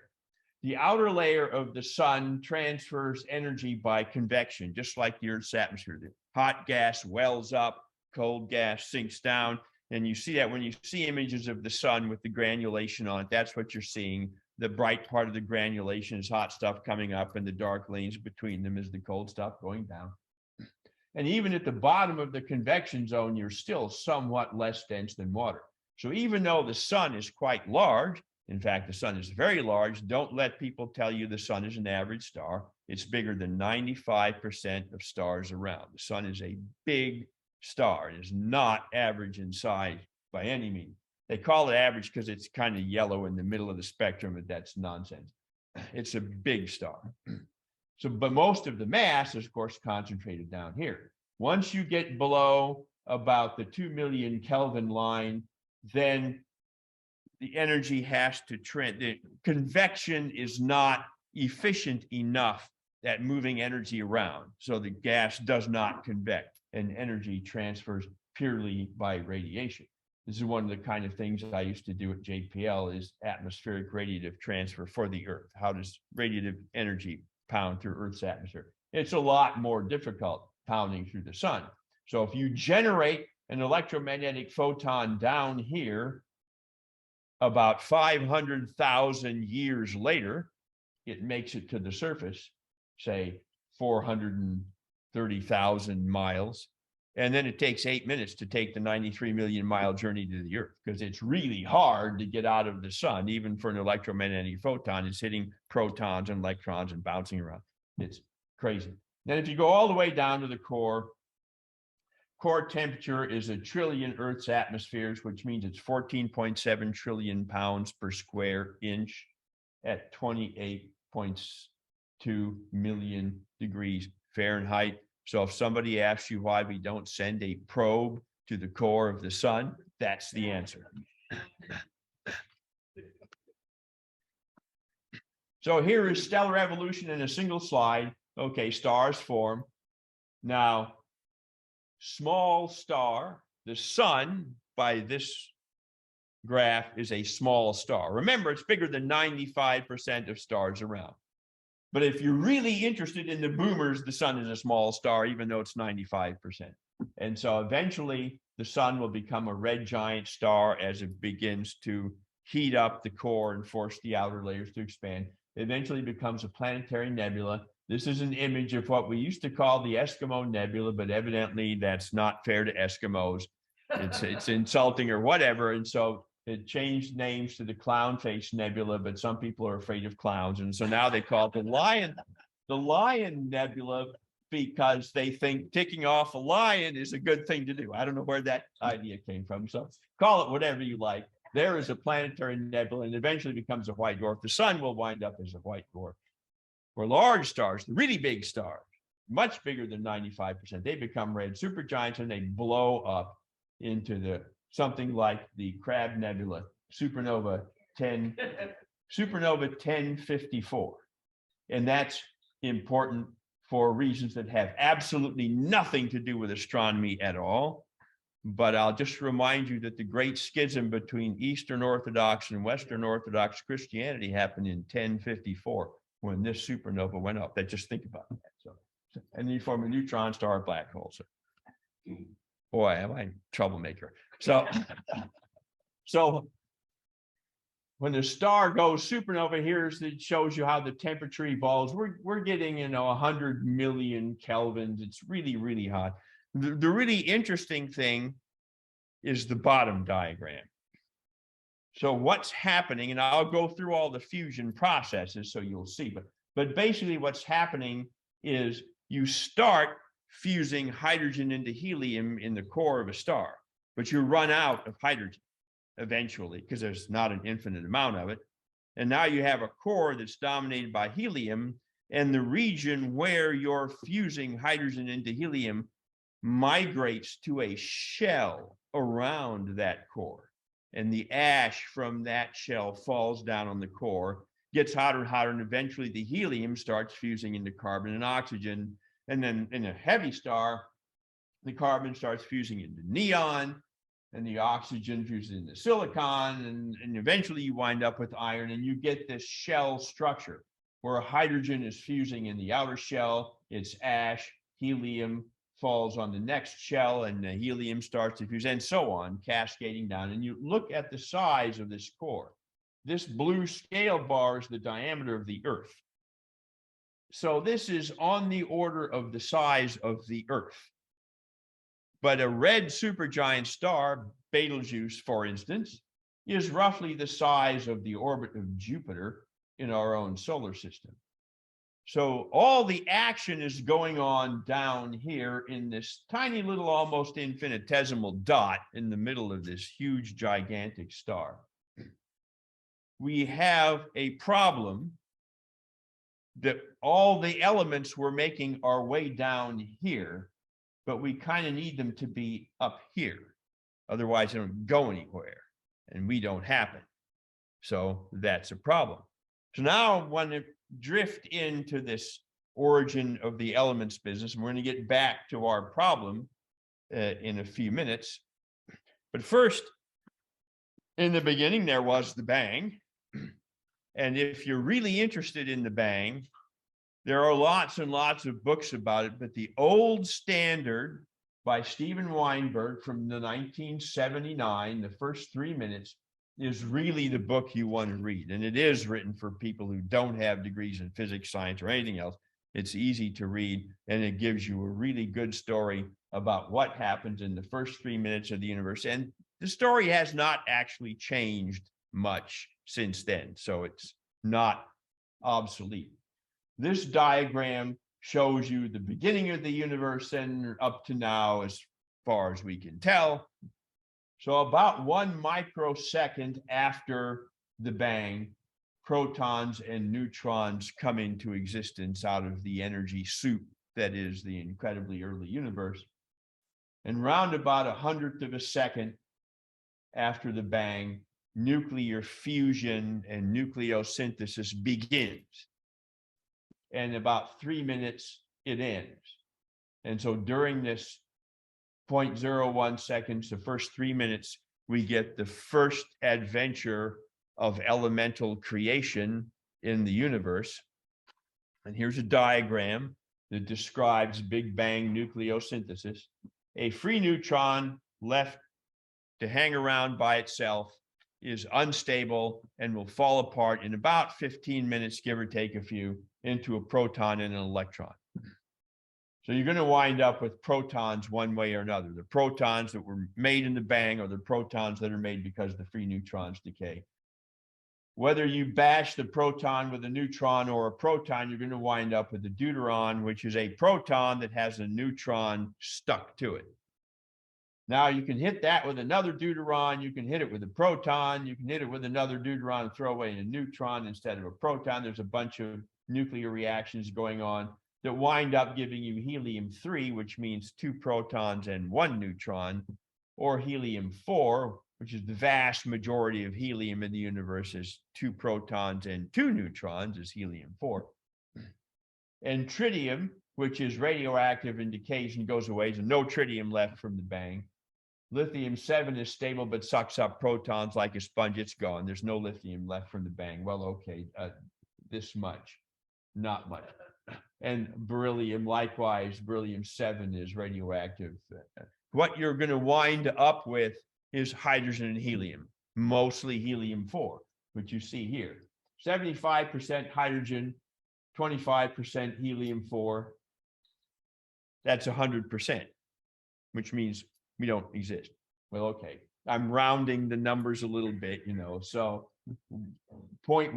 S7: The outer layer of the sun transfers energy by convection, just like the Earth's atmosphere. The hot gas wells up, cold gas sinks down. And you see that when you see images of the sun with the granulation on it, that's what you're seeing. The bright part of the granulation is hot stuff coming up, and the dark lanes between them is the cold stuff going down. And even at the bottom of the convection zone, you're still somewhat less dense than water. So even though the sun is quite large, in fact, the sun is very large, don't let people tell you the sun is an average star. It's bigger than 95% of stars around. The sun is a big star. It is not average in size by any means. They call it average because it's kind of yellow in the middle of the spectrum, but that's nonsense. It's a big star. So, but most of the mass is, of course, concentrated down here. Once you get below about the 2 million Kelvin line, then the energy has to trend. The convection is not efficient enough at moving energy around. So the gas does not convect, and energy transfers purely by radiation. This is one of the kind of things that I used to do at JPL, is atmospheric radiative transfer for the Earth. How does radiative energy pound through Earth's atmosphere? It's a lot more difficult pounding through the sun. So if you generate an electromagnetic photon down here, about 500,000 years later, it makes it to the surface, say 430,000 miles. And then it takes 8 minutes to take the 93 million mile journey to the Earth, because it's really hard to get out of the sun. Even for an electromagnetic photon, it's hitting protons and electrons and bouncing around. It's crazy. Then if you go all the way down to the core temperature is 1 trillion Earth's atmospheres, which means it's 14.7 trillion pounds per square inch at 28.2 million degrees Fahrenheit. So if somebody asks you why we don't send a probe to the core of the sun, that's the answer. So here is stellar evolution in a single slide. Okay, stars form. Now, small star, the sun by this graph is a small star. Remember, it's bigger than 95% of stars around. But if you're really interested in the boomers, the sun is a small star, even though it's 95%. And so eventually the sun will become a red giant star as it begins to heat up the core and force the outer layers to expand. It eventually becomes a planetary nebula. This is an image of what we used to call the Eskimo Nebula, but evidently that's not fair to Eskimos. It's insulting or whatever. And so it changed names to the Clown Face Nebula, but some people are afraid of clowns. And so now they call it the Lion Nebula, because they think ticking off a lion is a good thing to do. I don't know where that idea came from. So call it whatever you like. There is a planetary nebula and eventually becomes a white dwarf. The sun will wind up as a white dwarf. For large stars, the really big stars, much bigger than 95%, they become red supergiants and they blow up into something like the Crab Nebula, supernova 1054. And that's important for reasons that have absolutely nothing to do with astronomy at all. But I'll just remind you that the great schism between Eastern Orthodox and Western Orthodox Christianity happened in 1054 when this supernova went up. Just think about that. So, and then you form a neutron star, a black hole. So, boy, am I a troublemaker. So when the star goes supernova, it shows you how the temperature evolves. We're getting 100 million kelvins. It's really, really hot. The really interesting thing is the bottom diagram. So what's happening, and I'll go through all the fusion processes so you'll see, but basically what's happening is you start fusing hydrogen into helium in the core of a star, but you run out of hydrogen eventually because there's not an infinite amount of it. And now you have a core that's dominated by helium, and the region where you're fusing hydrogen into helium migrates to a shell around that core. And the ash from that shell falls down on the core, gets hotter and hotter, and eventually the helium starts fusing into carbon and oxygen. And then in a heavy star, the carbon starts fusing into neon, and the oxygen fuses into silicon, and eventually you wind up with iron, and you get this shell structure where hydrogen is fusing in the outer shell, it's ash, helium falls on the next shell, and the helium starts to fuse, and so on, cascading down. And you look at the size of this core. This blue scale bar is the diameter of the Earth. So this is on the order of the size of the Earth. But a red supergiant star, Betelgeuse, for instance, is roughly the size of the orbit of Jupiter in our own solar system. So all the action is going on down here in this tiny little, almost infinitesimal dot in the middle of this huge, gigantic star. We have a problem that all the elements we're making are way down here, but we kind of need them to be up here. Otherwise, they don't go anywhere, and we don't happen. So that's a problem. So now when it drift into this origin of the elements business, and we're going to get back to our problem in a few minutes. But first, in the beginning, there was the bang. And if you're really interested in the bang, there are lots and lots of books about it, but the old standard by Steven Weinberg from the 1979, the first 3 minutes, is really the book you want to read. And it is written for people who don't have degrees in physics, science, or anything else. It's easy to read, and it gives you a really good story about what happens in the first 3 minutes of the universe. And the story has not actually changed much since then, so it's not obsolete. This diagram shows you the beginning of the universe and up to now, as far as we can tell. So about 1 microsecond after the bang, protons and neutrons come into existence out of the energy soup that is the incredibly early universe. And round about 100th of a second after the bang, nuclear fusion and nucleosynthesis begins. And about 3 minutes, it ends. And so during this 0.01 seconds, the first 3 minutes, we get the first adventure of elemental creation in the universe. And here's a diagram that describes Big Bang nucleosynthesis. A free neutron left to hang around by itself is unstable and will fall apart in about 15 minutes, give or take a few, into a proton and an electron. So you're going to wind up with protons one way or another. The protons that were made in the bang are the protons that are made because the free neutrons decay. Whether you bash the proton with a neutron or a proton, you're going to wind up with a deuteron, which is a proton that has a neutron stuck to it. Now you can hit that with another deuteron, you can hit it with a proton, you can hit it with another deuteron and throw away a neutron instead of a proton. There's a bunch of nuclear reactions going on that wind up giving you helium-3, which means 2 protons and 1 neutron, or helium-4, which is the vast majority of helium in the universe, is 2 protons and 2 neutrons, is helium-4. And tritium, which is radioactive and decays and goes away, so no tritium left from the bang. Lithium-7 is stable but sucks up protons like a sponge. It's gone. There's no lithium left from the bang. Well, okay, this much, not much. And beryllium, likewise, beryllium-7 is radioactive. What you're going to wind up with is hydrogen and helium, mostly helium-4, which you see here. 75% hydrogen, 25% helium-4. That's 100%, which means we don't exist. Well, okay, I'm rounding the numbers a little bit, you know, so 0.1%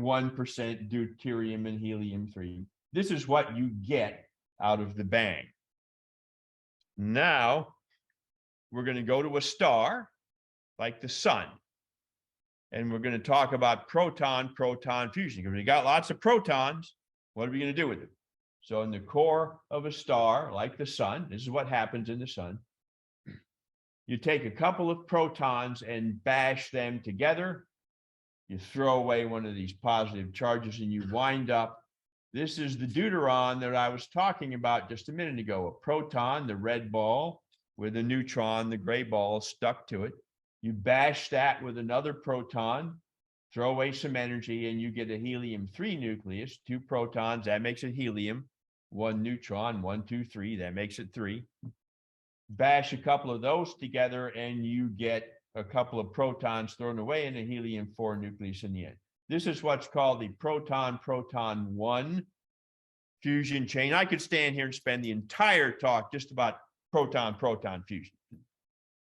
S7: deuterium and helium-3. This is what you get out of the bang. Now, we're going to go to a star like the sun. And we're going to talk about proton-proton fusion. Because we got lots of protons, what are we going to do with them? So in the core of a star like the sun, this is what happens in the sun. You take a couple of protons and bash them together. You throw away one of these positive charges and you wind up. This is the deuteron that I was talking about just a minute ago. A proton, the red ball, with a neutron, the gray ball, stuck to it. You bash that with another proton, throw away some energy, and you get a helium-3 nucleus, 2 protons, that makes it helium, 1 neutron, 1, 2, 3, that makes it 3. Bash a couple of those together, and you get a couple of protons thrown away in a helium-4 nucleus in the end. This is what's called the proton-proton 1 fusion chain. I could stand here and spend the entire talk just about proton-proton fusion.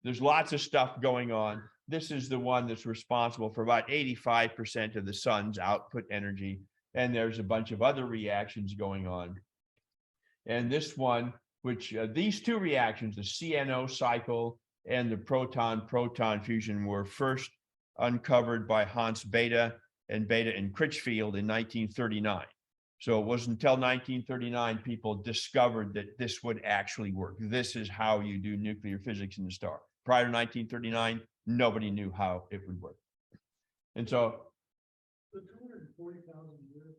S7: There's lots of stuff going on. This is the one that's responsible for about 85% of the sun's output energy. And there's a bunch of other reactions going on. And this one, which these 2 reactions, the CNO cycle and the proton-proton fusion, were first uncovered by Hans Bethe and Critchfield in 1939. So it wasn't until 1939 people discovered that this would actually work. This is how you do nuclear physics in the star. Prior to 1939, nobody knew how it would work. And so
S4: The 240,000 years.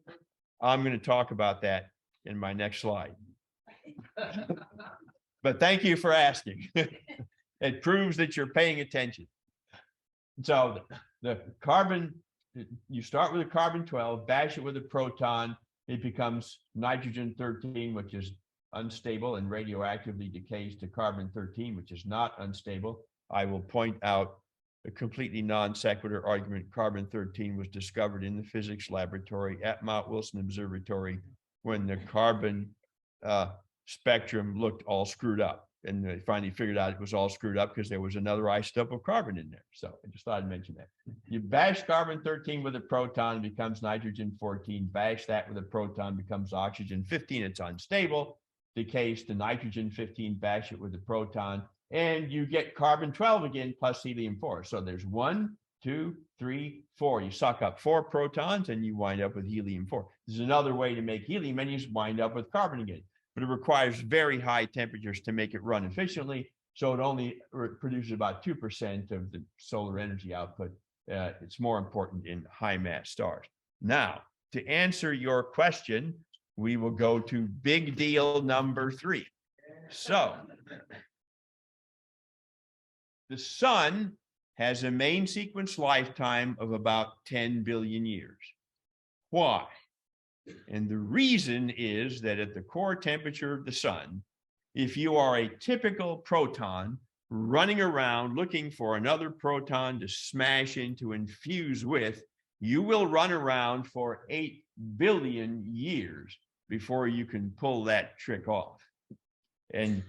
S7: I'm going to talk about that in my next slide. But thank you for asking. It proves that you're paying attention. So the carbon, you start with a carbon-12, bash it with a proton, it becomes nitrogen-13, which is unstable and radioactively decays to carbon-13, which is not unstable. I will point out a completely non sequitur argument. Carbon-13 was discovered in the physics laboratory at Mount Wilson Observatory when the carbon spectrum looked all screwed up. And they finally figured out it was all screwed up because there was another isotope of carbon in there. So I just thought I'd mention that. You bash carbon-13 with a proton, it becomes nitrogen-14. Bash that with a proton, becomes oxygen-15. It's unstable, decays to nitrogen-15. Bash it with a proton, and you get carbon-12 again plus helium-4. So there's 1, 2, 3, 4. You suck up 4 protons and you wind up with helium-4. There's another way to make helium, and you just wind up with carbon again. But it requires very high temperatures to make it run efficiently. So it only produces about 2% of the solar energy output. It's more important in high mass stars. Now, to answer your question, we will go to big deal number 3. So the sun has a main sequence lifetime of about 10 billion years. Why? And the reason is that at the core temperature of the sun, if you are a typical proton running around looking for another proton to smash into and fuse with, you will run around for 8 billion years before you can pull that trick off. And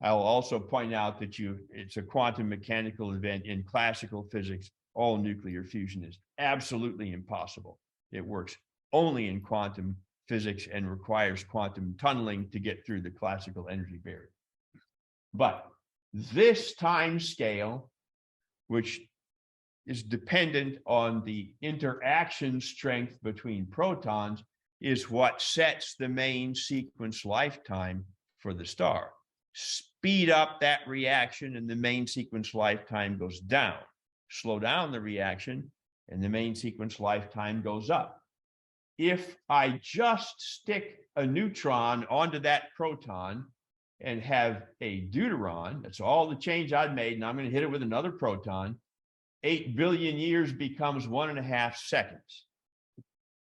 S7: I'll also point out that it's a quantum mechanical event. In classical physics, all nuclear fusion is absolutely impossible. It works only in quantum physics and requires quantum tunneling to get through the classical energy barrier. But this time scale, which is dependent on the interaction strength between protons, is what sets the main sequence lifetime for the star. Speed up that reaction and the main sequence lifetime goes down. Slow down the reaction and the main sequence lifetime goes up. If I just stick a neutron onto that proton and have a deuteron, that's all the change I've made, and I'm going to hit it with another proton, 8 billion years becomes 1.5 seconds.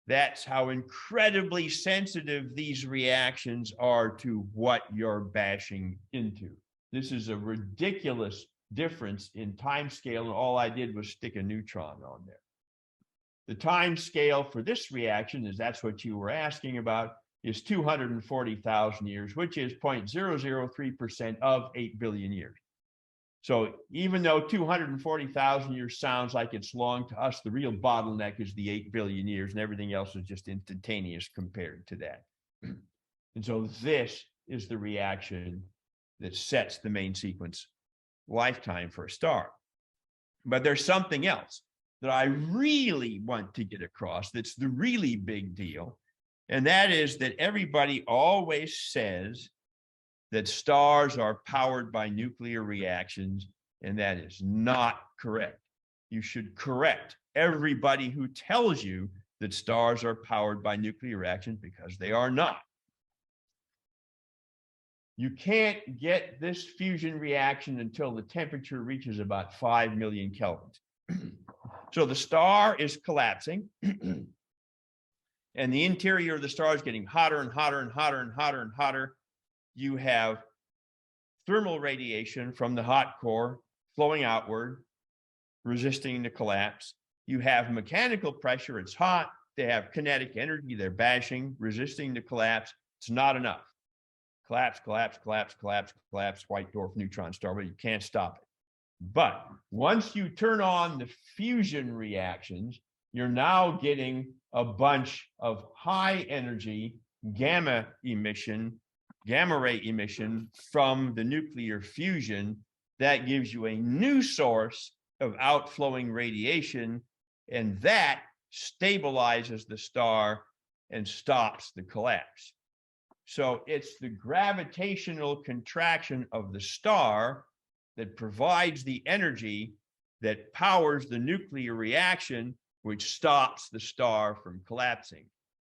S7: That's how incredibly sensitive these reactions are to what you're bashing into. This is a ridiculous difference in time scale, and all I did was stick a neutron on there. The time scale for this reaction, is that's what you were asking about, is 240,000 years, which is 0.003% of 8 billion years. So even though 240,000 years sounds like it's long to us, the real bottleneck is the 8 billion years, and everything else is just instantaneous compared to that. And so this is the reaction that sets the main sequence lifetime for a star. But there's something else that I really want to get across that's the really big deal. And that is that everybody always says that stars are powered by nuclear reactions, and that is not correct. You should correct everybody who tells you that stars are powered by nuclear reactions, because they are not. You can't get this fusion reaction until the temperature reaches about 5 million kelvins. So the star is collapsing, and the interior of the star is getting hotter and hotter and hotter and hotter and hotter. You have thermal radiation from the hot core flowing outward, resisting the collapse. You have mechanical pressure, it's hot. They have kinetic energy, they're bashing, resisting the collapse. It's not enough. Collapse, collapse, collapse, collapse, collapse, white dwarf neutron star, but you can't stop it. But once you turn on the fusion reactions, you're now getting a bunch of high energy gamma ray emission from the nuclear fusion. That gives you a new source of outflowing radiation, and that stabilizes the star and stops the collapse. So it's the gravitational contraction of the star that provides the energy that powers the nuclear reaction, which stops the star from collapsing.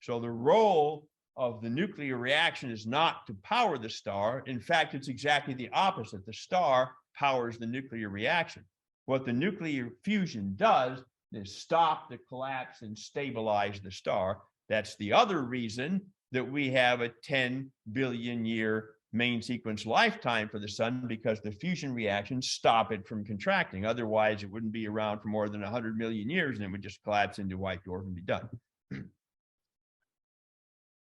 S7: So the role of the nuclear reaction is not to power the star. In fact, it's exactly the opposite. The star powers the nuclear reaction. What the nuclear fusion does is stop the collapse and stabilize the star. That's the other reason that we have a 10 billion year main sequence lifetime for the sun, because the fusion reactions stop it from contracting. Otherwise, it wouldn't be around for more than 100 million years, and it would just collapse into white dwarf and be done.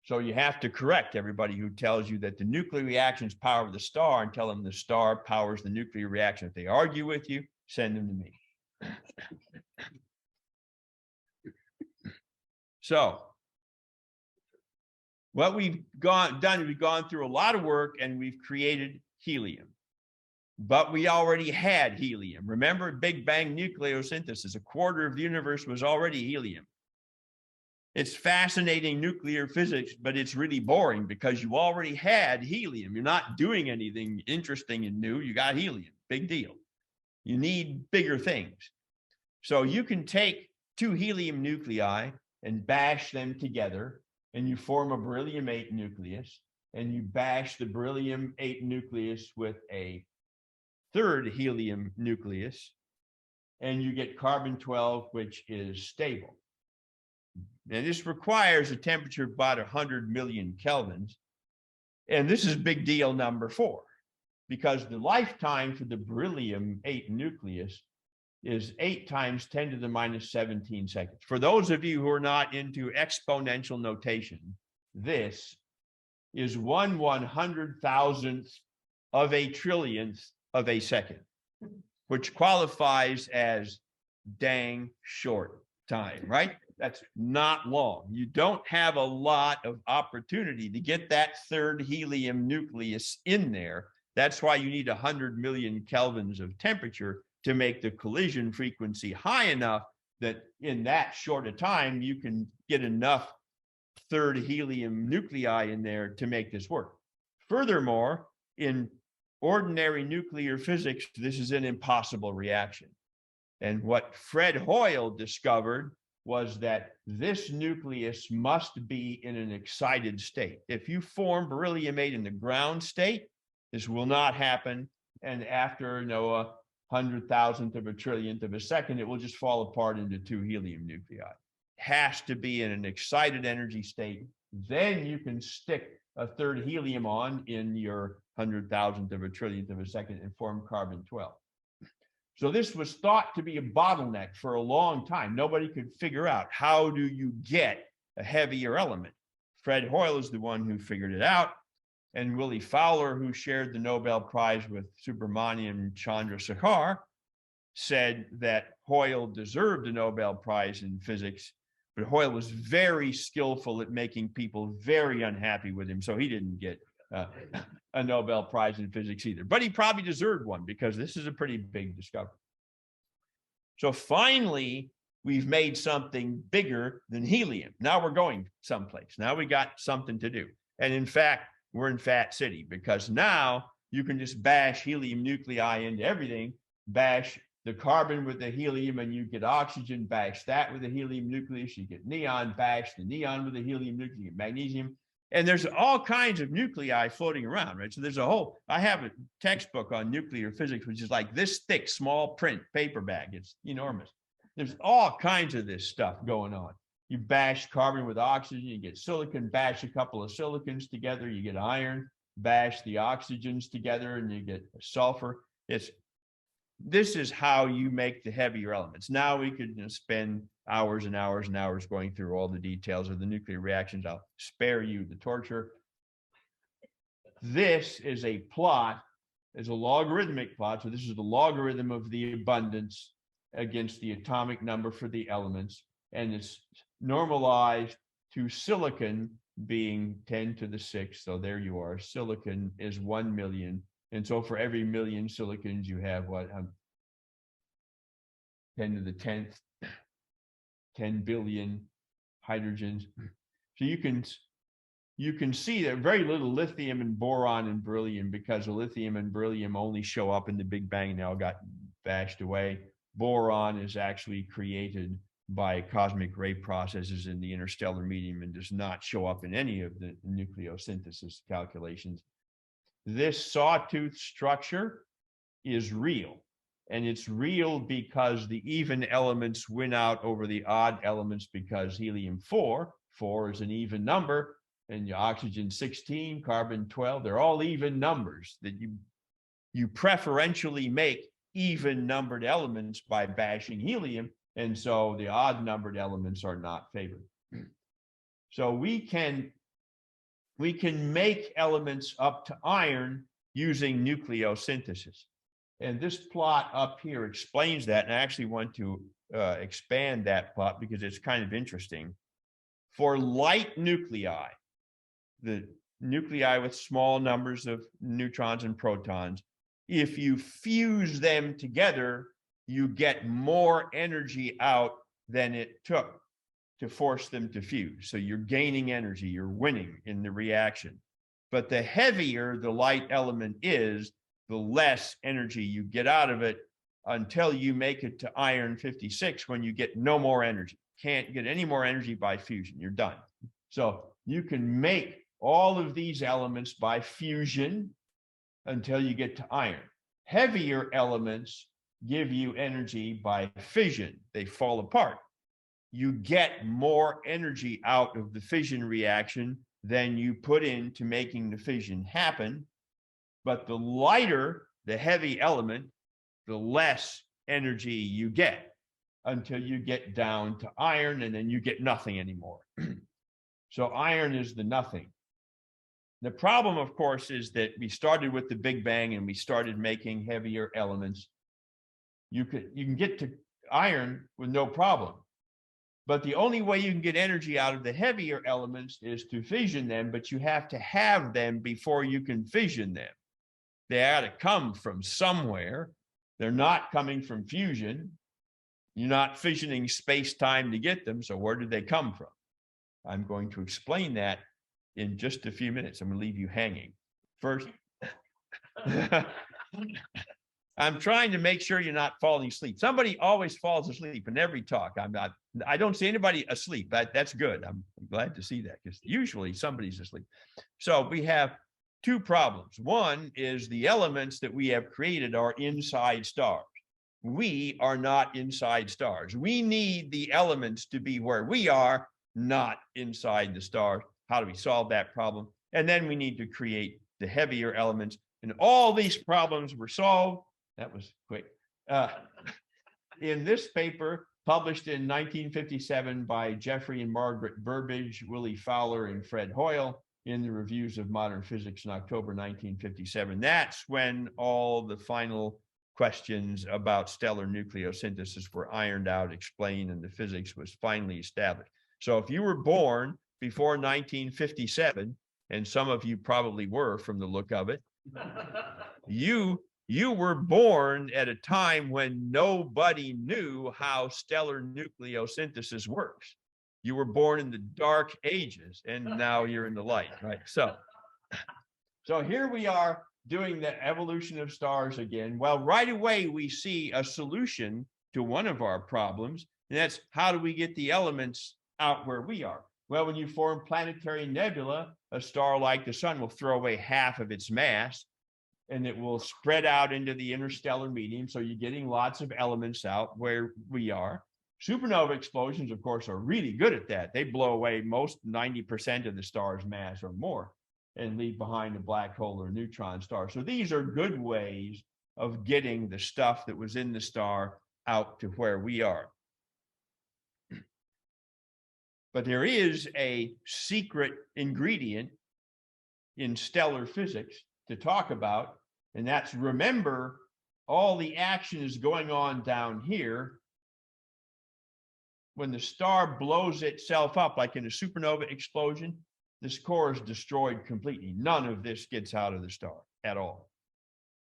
S7: So you have to correct everybody who tells you that the nuclear reactions power the star and tell them the star powers the nuclear reaction. If they argue with you, send them to me. So what we've done, we've gone through a lot of work and we've created helium. But we already had helium. Remember Big Bang nucleosynthesis, a quarter of the universe was already helium. It's fascinating nuclear physics, but it's really boring because you already had helium. You're not doing anything interesting and new. You got helium, big deal. You need bigger things. So you can take two helium nuclei and bash them together, and you form a beryllium-8 nucleus, and you bash the beryllium-8 nucleus with a third helium nucleus, and you get carbon-12, which is stable. And this requires a temperature of about 100 million kelvins. And this is big deal number 4, because the lifetime for the beryllium-8 nucleus is 8 times 10 to the minus 17 seconds. For those of you who are not into exponential notation, this is 1/100,000th of a trillionth of a second, which qualifies as dang short time, right? That's not long. You don't have a lot of opportunity to get that third helium nucleus in there. That's why you need 100 million kelvins of temperature to make the collision frequency high enough that in that short a time, you can get enough third helium nuclei in there to make this work. Furthermore, in ordinary nuclear physics, this is an impossible reaction. And what Fred Hoyle discovered was that this nucleus must be in an excited state. If you form beryllium-8 in the ground state, this will not happen. And after, 100,000th of a trillionth of a second, it will just fall apart into 2 helium nuclei. Has to be in an excited energy state. Then you can stick a third helium on in your 100,000th of a trillionth of a second and form carbon-12. So this was thought to be a bottleneck for a long time. Nobody could figure out, how do you get a heavier element? Fred Hoyle is the one who figured it out. And Willie Fowler, who shared the Nobel Prize with Subramanian Chandrasekhar, said that Hoyle deserved a Nobel Prize in physics, but Hoyle was very skillful at making people very unhappy with him. So he didn't get a Nobel Prize in physics either, but he probably deserved one because this is a pretty big discovery. So finally, we've made something bigger than helium. Now we're going someplace. Now we got something to do. And in fact, we're in Fat City because now you can just bash helium nuclei into everything, bash the carbon with the helium and you get oxygen, bash that with the helium nucleus, you get neon, bash the neon with the helium nucleus, you get magnesium. And there's all kinds of nuclei floating around, right? So there's a whole, I have a textbook on nuclear physics, which is like this thick, small print paperback. It's enormous. There's all kinds of this stuff going on. You bash carbon with oxygen, you get silicon, bash a couple of silicons together, you get iron, bash the oxygens together, and you get sulfur. This is how you make the heavier elements. Now we could spend hours and hours and hours going through all the details of the nuclear reactions. I'll spare you the torture. This is a plot, is a logarithmic plot. So this is the logarithm of the abundance against the atomic number for the elements. And it's normalized to silicon being 10 to the 6th. So there you are. Silicon is 1 million. And so for every million silicons, you have what? 10 to the 10th, 10 billion hydrogens. So you can see that very little lithium and boron and beryllium, because the lithium and beryllium only show up in the Big Bang and they all got bashed away. Boron is actually created by cosmic ray processes in the interstellar medium and does not show up in any of the nucleosynthesis calculations. This sawtooth structure is real, and it's real because the even elements win out over the odd elements, because helium-4 is an even number, and your oxygen 16, carbon 12, they're all even numbers that you preferentially make even numbered elements by bashing helium. And so the odd numbered elements are not favored. So we can we can make elements up to iron using nucleosynthesis. And this plot up here explains that. And I actually want to expand that plot because it's kind of interesting. For light nuclei, the nuclei with small numbers of neutrons and protons, if you fuse them together, you get more energy out than it took to force them to fuse. So you're gaining energy, you're winning in the reaction. But the heavier the light element is, the less energy you get out of it until you make it to iron 56, when you get no more energy. Can't get any more energy by fusion. You're done. So you can make all of these elements by fusion until you get to iron. Heavier elements give you energy by fission. They fall apart. You get more energy out of the fission reaction than you put into making the fission happen. But the lighter the heavy element, the less energy you get until you get down to iron, and then you get nothing anymore. So iron is the nothing. The problem, of course, is that we started with the Big Bang and we started making heavier elements. You can get to iron with no problem. But the only way you can get energy out of the heavier elements is to fission them, but you have to have them before you can fission them. They ought to come from somewhere. They're not coming from fusion. You're not fissioning space-time to get them, so where did they come from? I'm going to explain that in just a few minutes. I'm going to leave you hanging. First, I'm trying to make sure you're not falling asleep. Somebody always falls asleep in every talk. I don't see anybody asleep. That's good. I'm glad to see that, because usually somebody's asleep. So we have two problems. One is the elements that we have created are inside stars. We are not inside stars. We need the elements to be where we are, not inside the stars. How do we solve that problem? And then we need to create the heavier elements. And all these problems were solved. That was quick. In this paper, published in 1957 by Jeffrey and Margaret Burbidge, Willie Fowler, and Fred Hoyle in the Reviews of Modern Physics in October 1957. That's when all the final questions about stellar nucleosynthesis were ironed out, explained, and the physics was finally established. So if you were born before 1957, and some of you probably were from the look of it, you were born at a time when nobody knew how stellar nucleosynthesis works. You were born in the dark ages, and now you're in the light, right? So here we are doing the evolution of stars again. Well, right away, we see a solution to one of our problems, and that's how do we get the elements out where we are? Well, when you form planetary nebula, a star like the sun will throw away half of its mass, and it will spread out into the interstellar medium. So you're getting lots of elements out where we are. Supernova explosions, of course, are really good at that. They blow away most 90% of the star's mass or more and leave behind a black hole or a neutron star. So these are good ways of getting the stuff that was in the star out to where we are. But there is a secret ingredient in stellar physics to talk about, and that's, remember, all the action is going on down here. When the star blows itself up, like in a supernova explosion, this core is destroyed completely. None of this gets out of the star at all.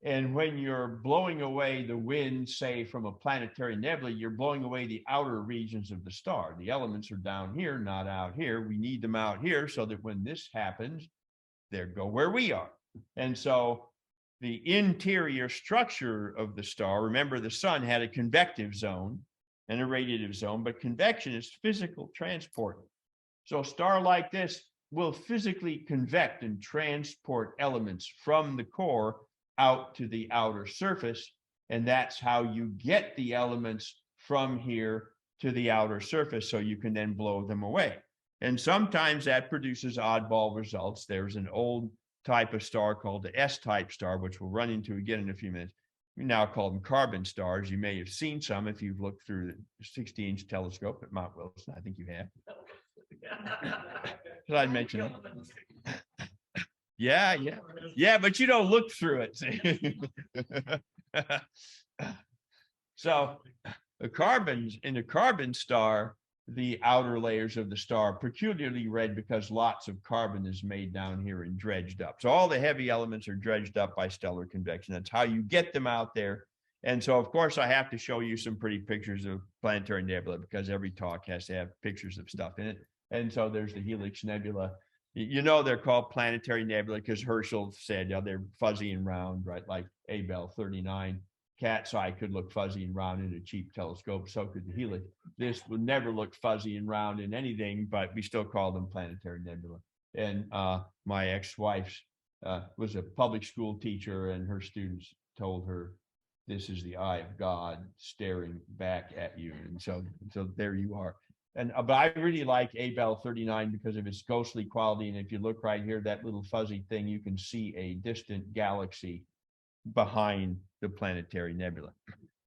S7: And when you're blowing away the wind, say from a planetary nebula, you're blowing away the outer regions of the star. The elements are down here, not out here. We need them out here so that when this happens, they go where we are. And so the interior structure of the star, remember the sun had a convective zone and a radiative zone, but convection is physical transport. So a star like this will physically convect and transport elements from the core out to the outer surface. And that's how you get the elements from here to the outer surface, so you can then blow them away. And sometimes that produces oddball results. There's an old type of star called the S-type star, which we'll run into again in a few minutes. We now call them carbon stars. You may have seen some if you've looked through the 60-inch telescope at Mount Wilson. I think you have. So I'd mention it. Yeah, but you don't look through it. So the carbons in the carbon star, the outer layers of the star peculiarly red because lots of carbon is made down here and dredged up. So all the heavy elements are dredged up by stellar convection. That's how you get them out there. And so, of course, I have to show you some pretty pictures of planetary nebula because every talk has to have pictures of stuff in it. And so there's the Helix Nebula. You know, they're called planetary nebula because Herschel said, yeah, they're fuzzy and round, right? Like Abell 39. Cat's eye could look fuzzy and round in a cheap telescope. So could the Helix. This would never look fuzzy and round in anything, but we still call them planetary nebula. And my ex-wife was a public school teacher, and her students told her, this is the eye of God staring back at you. And so there you are. And but I really like Abell 39 because of its ghostly quality. And if you look right here, that little fuzzy thing, you can see a distant galaxy behind the planetary nebula.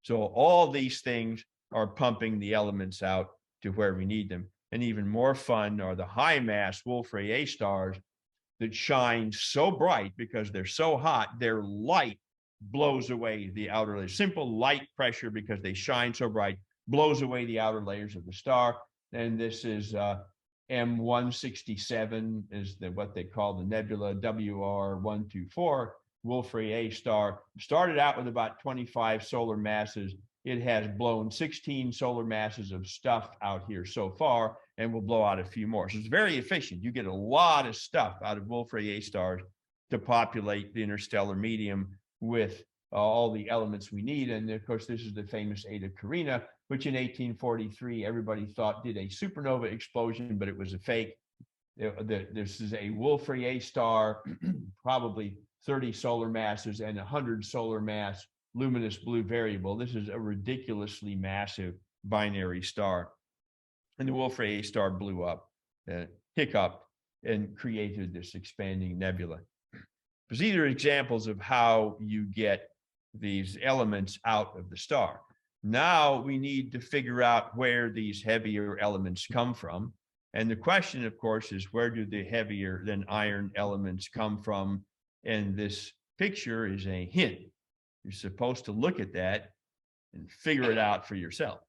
S7: So all these things are pumping the elements out to where we need them. And even more fun are the high mass Wolf-Rayet stars that shine so bright because they're so hot, their light blows away the outer layers. Simple light pressure, because they shine so bright, blows away the outer layers of the star. And this is M167 is what they call the nebula, WR124. Wolf-Rayet star started out with about 25 solar masses. It has blown 16 solar masses of stuff out here so far, and will blow out a few more. So it's very efficient. You get a lot of stuff out of Wolf-Rayet stars to populate the interstellar medium with all the elements we need. And of course, this is the famous Eta Carina, which in 1843, everybody thought did a supernova explosion, but it was a fake. This is a Wolf-Rayet star, probably 30 solar masses and 100 solar mass luminous blue variable. This is a ridiculously massive binary star. And the Wolf-Rayet star blew up, hiccuped, and created this expanding nebula. Because these are examples of how you get these elements out of the star. Now we need to figure out where these heavier elements come from. And the question, of course, is where do the heavier than iron elements come from? And this picture is a hint. You're supposed to look at that and figure it out for yourself.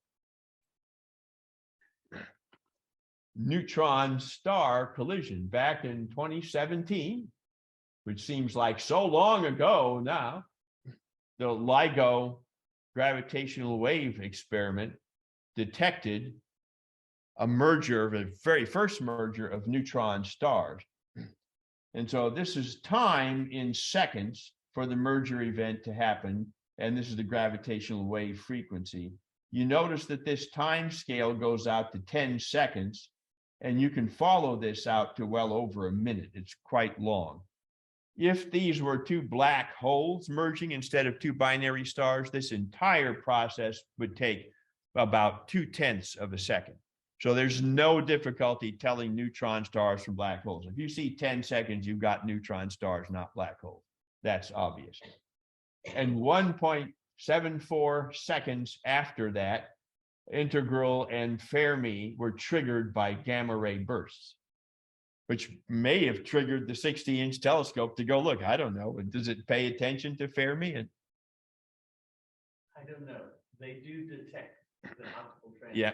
S7: Neutron star collision back in 2017, which seems like so long ago now. The LIGO gravitational wave experiment detected a merger, the very first merger of neutron stars. And so this is time in seconds for the merger event to happen. And this is the gravitational wave frequency. You notice that this time scale goes out to 10 seconds, and you can follow this out to well over a minute. It's quite long. If these were two black holes merging instead of two binary stars, this entire process would take about 0.2 of a second. So there's no difficulty telling neutron stars from black holes. If you see 10 seconds, you've got neutron stars, not black holes. That's obvious. And 1.74 seconds after that, integral and Fermi were triggered by gamma ray bursts, which may have triggered the 60-inch telescope to go look. I don't know. Does it pay attention to Fermi? And
S1: I don't know. They do detect the optical transits.
S7: yeah.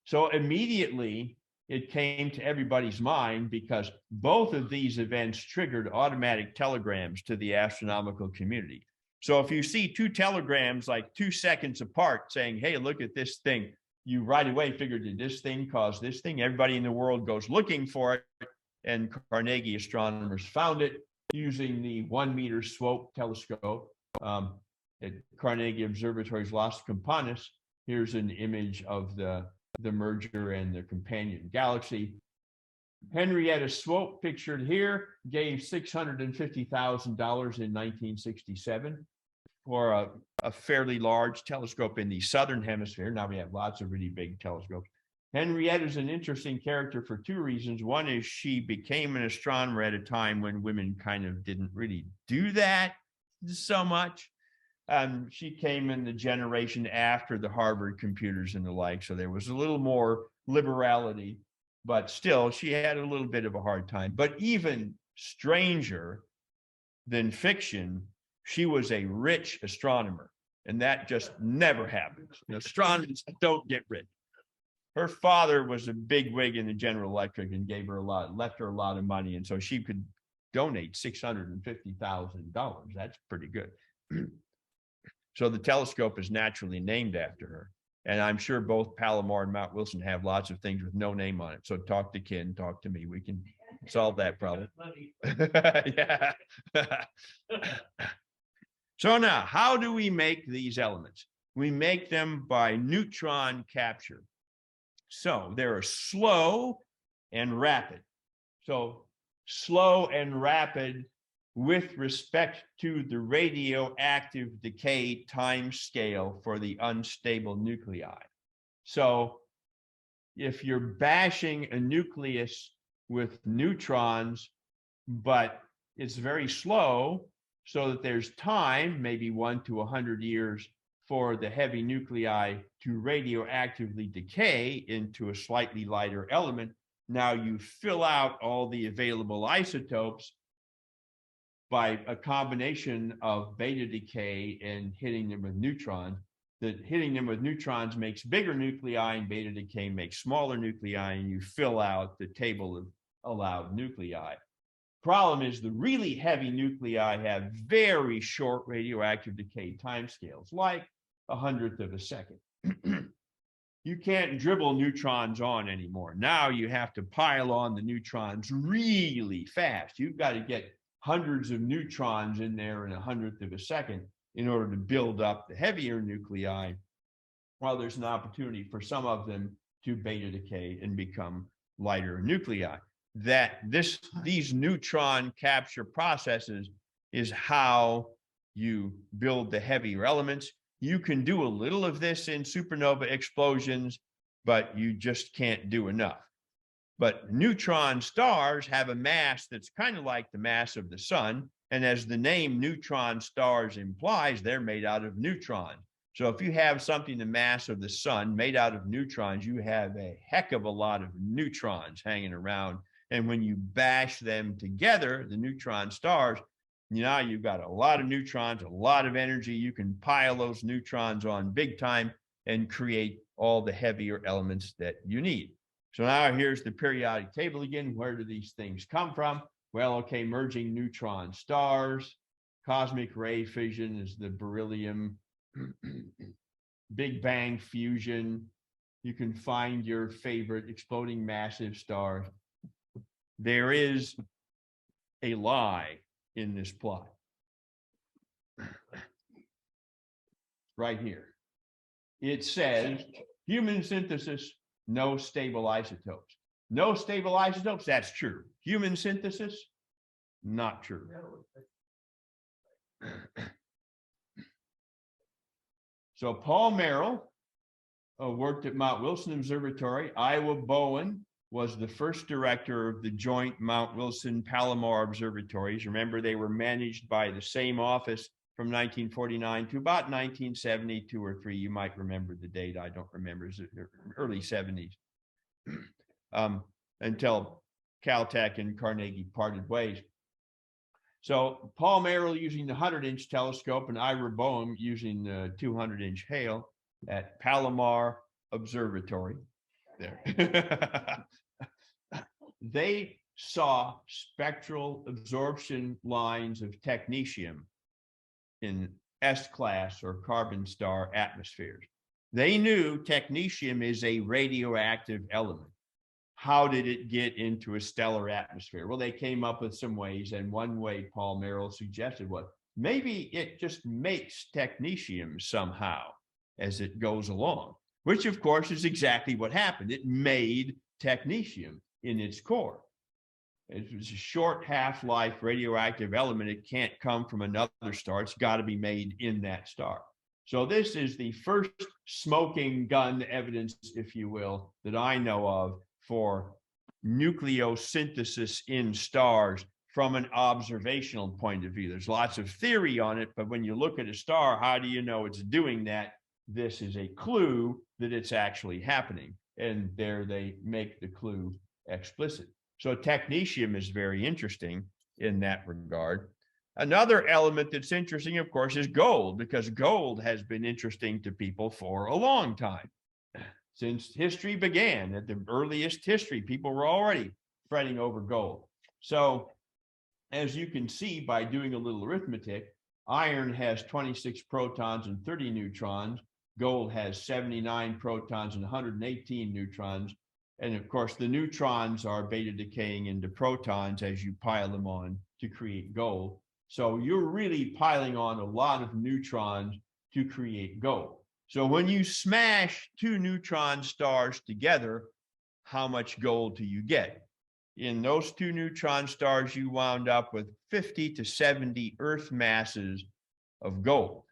S7: So immediately it came to everybody's mind because both of these events triggered automatic telegrams to the astronomical community. So if you see two telegrams like 2 seconds apart saying, hey, look at this thing, you right away figured, did this thing cause this thing? Everybody in the world goes looking for it. And Carnegie astronomers found it using the 1 meter Swope telescope at Carnegie Observatory's Las Campanas. Here's an image of the merger and the companion galaxy. Henrietta Swope, pictured here, gave $650,000 in 1967 for a fairly large telescope in the southern hemisphere. Now we have lots of really big telescopes. Henrietta is an interesting character for two reasons. One is she became an astronomer at a time when women kind of didn't really do that so much. She came in the generation after the Harvard computers and the like, so there was a little more liberality, but still she had a little bit of a hard time. But even stranger than fiction, she was a rich astronomer. And that just never happens. Astronomers don't get rich. Her father was a big wig in the General Electric and left her a lot of money. And so she could donate $650,000. That's pretty good. So the telescope is naturally named after her. And I'm sure both Palomar and Mount Wilson have lots of things with no name on it. So talk to Ken, talk to me. We can solve that problem. Yeah. So now, how do we make these elements? We make them by neutron capture. So there are slow and rapid. So slow and rapid with respect to the radioactive decay time scale for the unstable nuclei. So if you're bashing a nucleus with neutrons, but it's very slow, so that there's time, maybe 1 to 100 years, for the heavy nuclei to radioactively decay into a slightly lighter element. Now you fill out all the available isotopes by a combination of beta decay and hitting them with neutrons. That hitting them with neutrons makes bigger nuclei and beta decay makes smaller nuclei, and you fill out the table of allowed nuclei. Problem is the really heavy nuclei have very short radioactive decay timescales, like 1/100th of a second. You can't dribble neutrons on anymore. Now you have to pile on the neutrons really fast. You've got to get hundreds of neutrons in there in 1/100th of a second in order to build up the heavier nuclei, while there's an opportunity for some of them to beta decay and become lighter nuclei. These neutron capture processes is how you build the heavier elements. You can do a little of this in supernova explosions, but you just can't do enough. But neutron stars have a mass that's kind of like the mass of the sun. And as the name neutron stars implies, they're made out of neutrons. So if you have something the mass of the sun made out of neutrons, you have a heck of a lot of neutrons hanging around. And when you bash them together, the neutron stars, now you've got a lot of neutrons, a lot of energy. You can pile those neutrons on big time and create all the heavier elements that you need. So now here's the periodic table again. Where do these things come from? Well, okay, merging neutron stars, cosmic ray fission is the beryllium, Big Bang fusion. You can find your favorite exploding massive stars. There is a lie in this plot. Right here. It says human synthesis, no stable isotopes. No stable isotopes, that's true. Human synthesis, not true. So Paul Merrill worked at Mount Wilson Observatory. Iowa Bowen was the first director of the joint Mount Wilson Palomar Observatories. Remember, they were managed by the same office from 1949 to about 1972 or 3. You might remember the date. I don't remember. It's early 70s. Until Caltech and Carnegie parted ways. So Paul Merrill using the 100-inch telescope and Ira Boehm using the 200-inch Hale at Palomar Observatory. There. They saw spectral absorption lines of technetium in S-class or carbon star atmospheres. They knew technetium is a radioactive element. How did it get into a stellar atmosphere? Well, they came up with some ways, and one way Paul Merrill suggested was maybe it just makes technetium somehow as it goes along, which of course is exactly what happened. It made technetium in its core. It was a short half-life radioactive element. It can't come from another star. It's got to be made in that star. So this is the first smoking gun evidence, if you will, that I know of for nucleosynthesis in stars from an observational point of view. There's lots of theory on it, but when you look at a star, how do you know it's doing that? This is a clue that it's actually happening. And there they make the clue explicit. So technetium is very interesting. in that regard. Another element that's interesting, of course, is gold, because gold has been interesting to people for a long time. Since history began, at the earliest history, people were already fretting over gold. So as you can see by doing a little arithmetic, iron has 26 protons and 30 neutrons. Gold has 79 protons and 118 neutrons. And of course, the neutrons are beta decaying into protons as you pile them on to create gold. So you're really piling on a lot of neutrons to create gold. So when you smash two neutron stars together, how much gold do you get? In those two neutron stars, you wound up with 50 to 70 Earth masses of gold.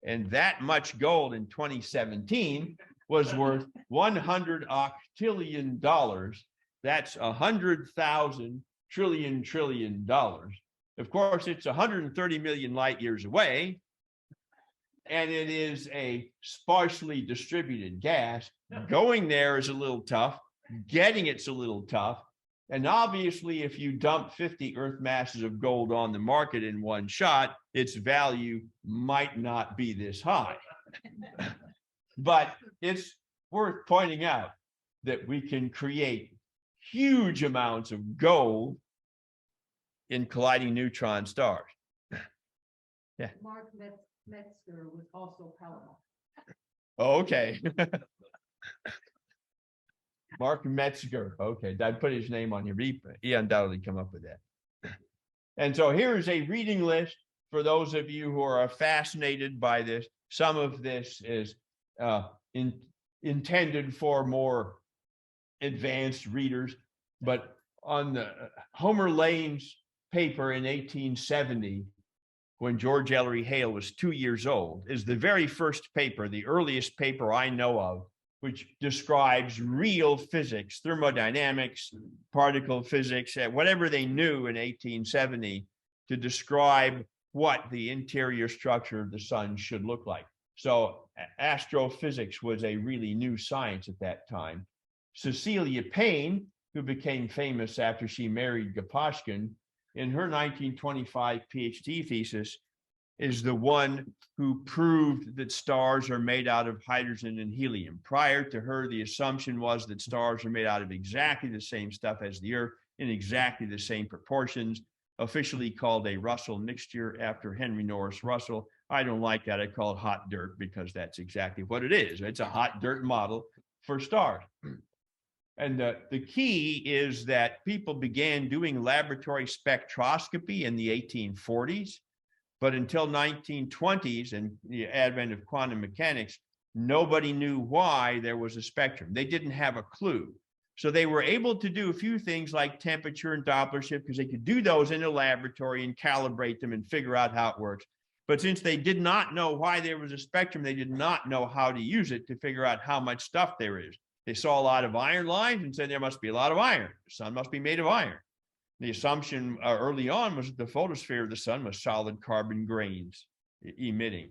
S7: And that much gold in 2017 was worth $100 octillion. That's 100,000 trillion dollars. Of course, it's 130 million light years away, and it is a sparsely distributed gas. Going there is a little tough. Getting it's a little tough. And obviously, if you dump 50 Earth masses of gold on the market in one shot, its value might not be this high. But it's worth pointing out that we can create huge amounts of gold in colliding neutron stars. Yeah.
S8: Mark Metzger was also Palomar.
S7: Oh, okay. Mark Metzger. Okay, I put his name on here. He undoubtedly come up with that. And so here is a reading list for those of you who are fascinated by this. Some of this is intended for more advanced readers, but on the Homer Lane's paper in 1870, when George Ellery Hale was 2 years old, is the very first paper, the earliest paper I know of, which describes real physics, thermodynamics, particle physics, whatever they knew in 1870 to describe what the interior structure of the sun should look like. So astrophysics was a really new science at that time. Cecilia Payne, who became famous after she married Gaposchkin, in her 1925 PhD thesis, is the one who proved that stars are made out of hydrogen and helium. Prior to her, the assumption was that stars are made out of exactly the same stuff as the Earth in exactly the same proportions, officially called a Russell mixture after Henry Norris Russell. I don't like that. I call it hot dirt because that's exactly what it is. It's a hot dirt model for stars. And the key is that people began doing laboratory spectroscopy in the 1840s. But until 1920s and the advent of quantum mechanics, nobody knew why there was a spectrum. They didn't have a clue. So they were able to do a few things like temperature and Doppler shift because they could do those in a laboratory and calibrate them and figure out how it works. But since they did not know why there was a spectrum, they did not know how to use it to figure out how much stuff there is. They saw a lot of iron lines and said there must be a lot of iron. The sun must be made of iron. The assumption early on was that the photosphere of the sun was solid carbon grains emitting,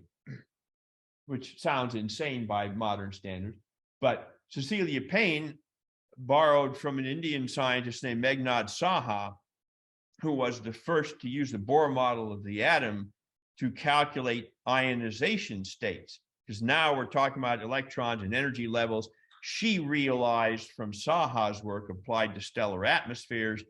S7: which sounds insane by modern standards. But Cecilia Payne borrowed from an Indian scientist named Meghnad Saha, who was the first to use the Bohr model of the atom to calculate ionization states. Because now we're talking about electrons and energy levels. She realized from Saha's work applied to stellar atmospheres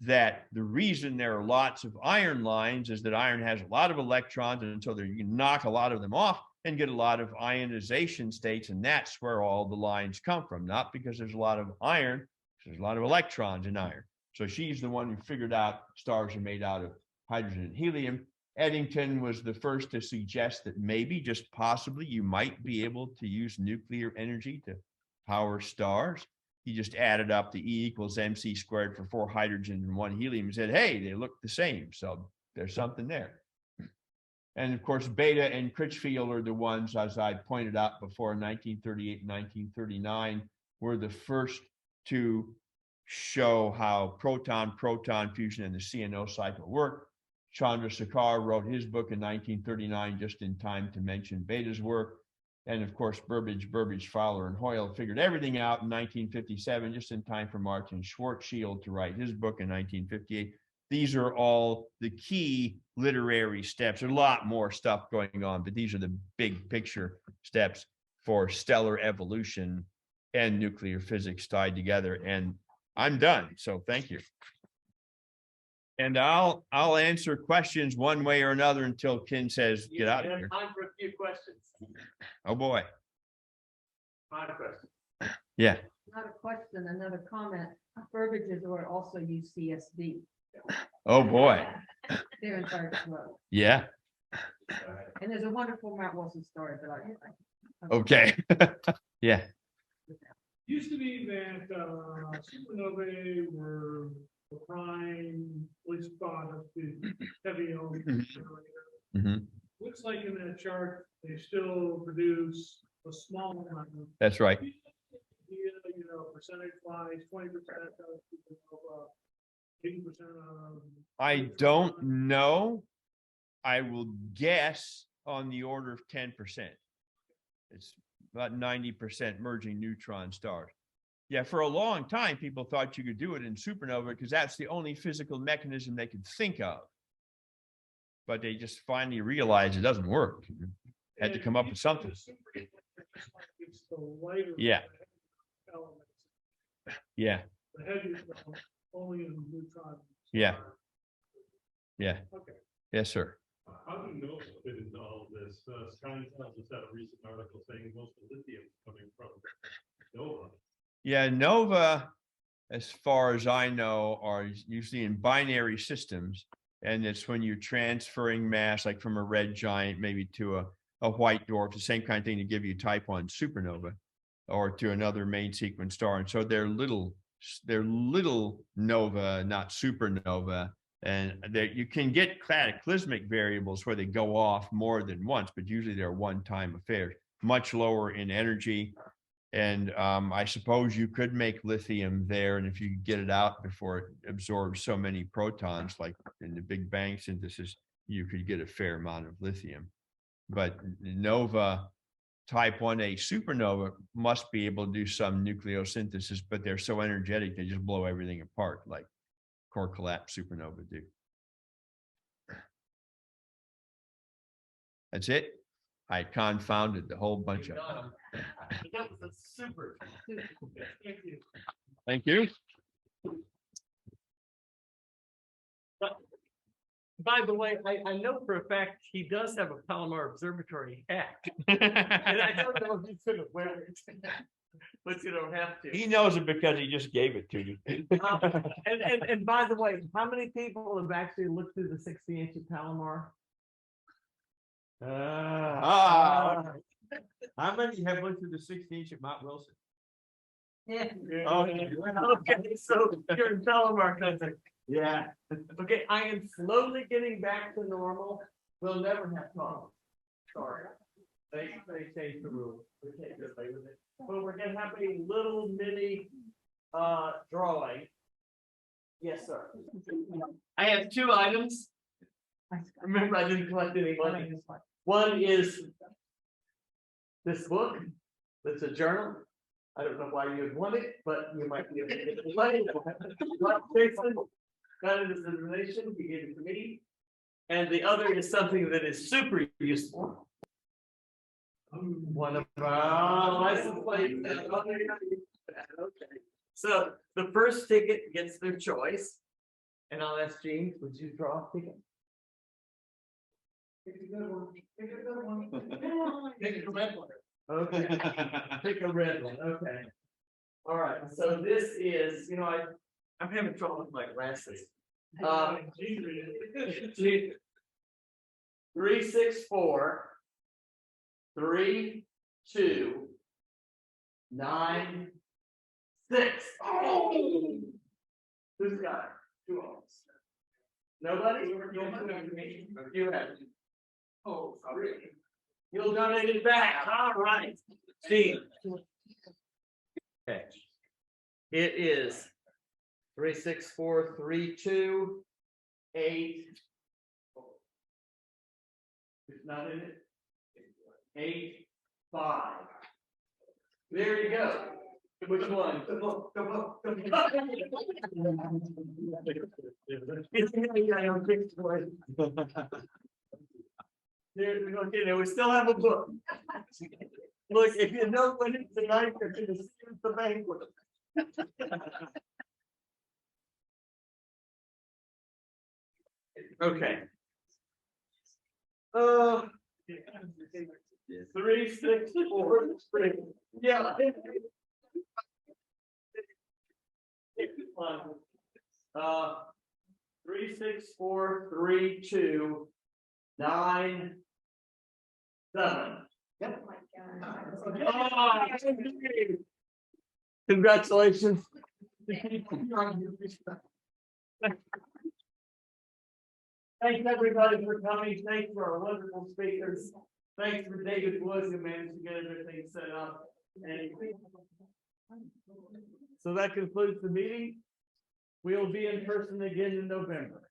S7: that the reason there are lots of iron lines is that iron has a lot of electrons, and so you can knock a lot of them off and get a lot of ionization states, and that's where all the lines come from, not because there's a lot of iron, there's a lot of electrons in iron. So she's the one who figured out stars are made out of hydrogen and helium. Eddington was the first to suggest that maybe, just possibly, you might be able to use nuclear energy to power stars. He just added up the E equals MC squared for 4 hydrogen and 1 helium and said, hey, they look the same. So there's something there. And of course, Beta and Critchfield are the ones, as I pointed out before, 1938 and 1939, were the first to show how proton-proton fusion and the CNO cycle work. Chandrasekhar wrote his book in 1939, just in time to mention Beta's work. And of course, Burbage, Fowler, and Hoyle figured everything out in 1957, just in time for Martin Schwarzschild to write his book in 1958. these are all the key literary steps. There's a lot more stuff going on, but these are the big picture steps for stellar evolution and nuclear physics tied together. And I'm done. So thank you. And I'll answer questions one way or another until Ken says, get out of here.
S1: Time for a few questions.
S7: Oh, boy.
S1: My question.
S7: Yeah.
S8: Not a question, another comment. Verbiages are also use CSV.
S7: Oh, boy.
S8: They're in third flow.
S7: Yeah.
S8: And there's a wonderful Mount Wilson story, but
S7: Okay. Yeah.
S4: Used to be that supernovae were the prime least thought of the heavy elements.
S7: Mhm.
S4: Looks like in that chart, they still produce a small amount of.
S7: That's right.
S4: You know, percentage wise, 20% of 80% of.
S7: I don't know. I will guess on the order of 10%. It's about 90% merging neutron stars. Yeah, for a long time, people thought you could do it in supernova because that's the only physical mechanism they could think of. But they just finally realized it doesn't work. Had to come up with something.
S4: It's the lighter
S7: Yeah.
S4: elements.
S7: Yeah.
S4: The heavy only in neutron.
S7: Yeah. Yeah.
S4: Okay.
S7: Yes, sir.
S9: How do you know if it is all this? Science tells us that a recent article saying most of lithium is coming from Nova.
S7: Yeah, Nova, as far as I know, are usually in binary systems. And it's when you're transferring mass, like from a red giant, maybe to a white dwarf, the same kind of thing to give you type 1 supernova, or to another main sequence star. And so they're little nova, not supernova. And that you can get cataclysmic variables where they go off more than once, but usually they're one-time affairs, much lower in energy. And I suppose you could make lithium there, and if you get it out before it absorbs so many protons, like in the Big Bang synthesis, you could get a fair amount of lithium. But nova, type 1a supernova must be able to do some nucleosynthesis, but they're so energetic they just blow everything apart, like core collapse supernova do. That's it. I confounded the whole bunch of them.
S1: That was a super. Thank you.
S7: Thank you.
S1: By the way, I know for a fact he does have a Palomar Observatory hat. And I don't know if he's gonna wear it. But you don't have to.
S7: He knows it because he just gave it to me.
S1: And by the way, how many people have actually looked through the 60-inch at Palomar?
S7: How many have looked through the 60-inch at Mount Wilson?
S8: Yeah.
S1: Okay, so you're in Palomar country.
S7: Yeah.
S1: Okay, I am slowly getting back to normal. We'll never have problems. Sorry. They changed the rules. We can't get away with it. But we're gonna have a little mini drawing. Yes, sir. I have 2 items. Remember, I didn't collect any money. One is this book. That's a journal. I don't know why you'd want it, but you might be able to get it. Jason got it as a donation. He gave it to me. And the other is something that is super useful. One of our license plates. Okay. So the first ticket gets their choice. And I'll ask James, would you draw a ticket? Pick a good one. Pick a good one. Pick a red one. Okay. Pick a red one. Okay. All right. So this is, I'm having trouble with my glasses. 364 3 2 9 6. Oh! Who's got it? 2 alms. Nobody? You have. Oh, really? You'll donate it back. All right. Steve. Okay. It is 364 3 2 8. It's not in it. 8 5. There you go. Which one?
S3: The book, the book, the book.
S1: Okay, we still have a book. Look, if you know when it's tonight, you're gonna see it at the banquet. Okay. 3, 6, 4, 3. Yeah. 3, 6, 4, 3, 2, 9, 7.
S8: Oh my God.
S1: Congratulations. Thanks everybody for coming. Thanks for our wonderful speakers. Thanks for David Woods who managed to get everything set up. And so that concludes the meeting. We'll be in person again in November.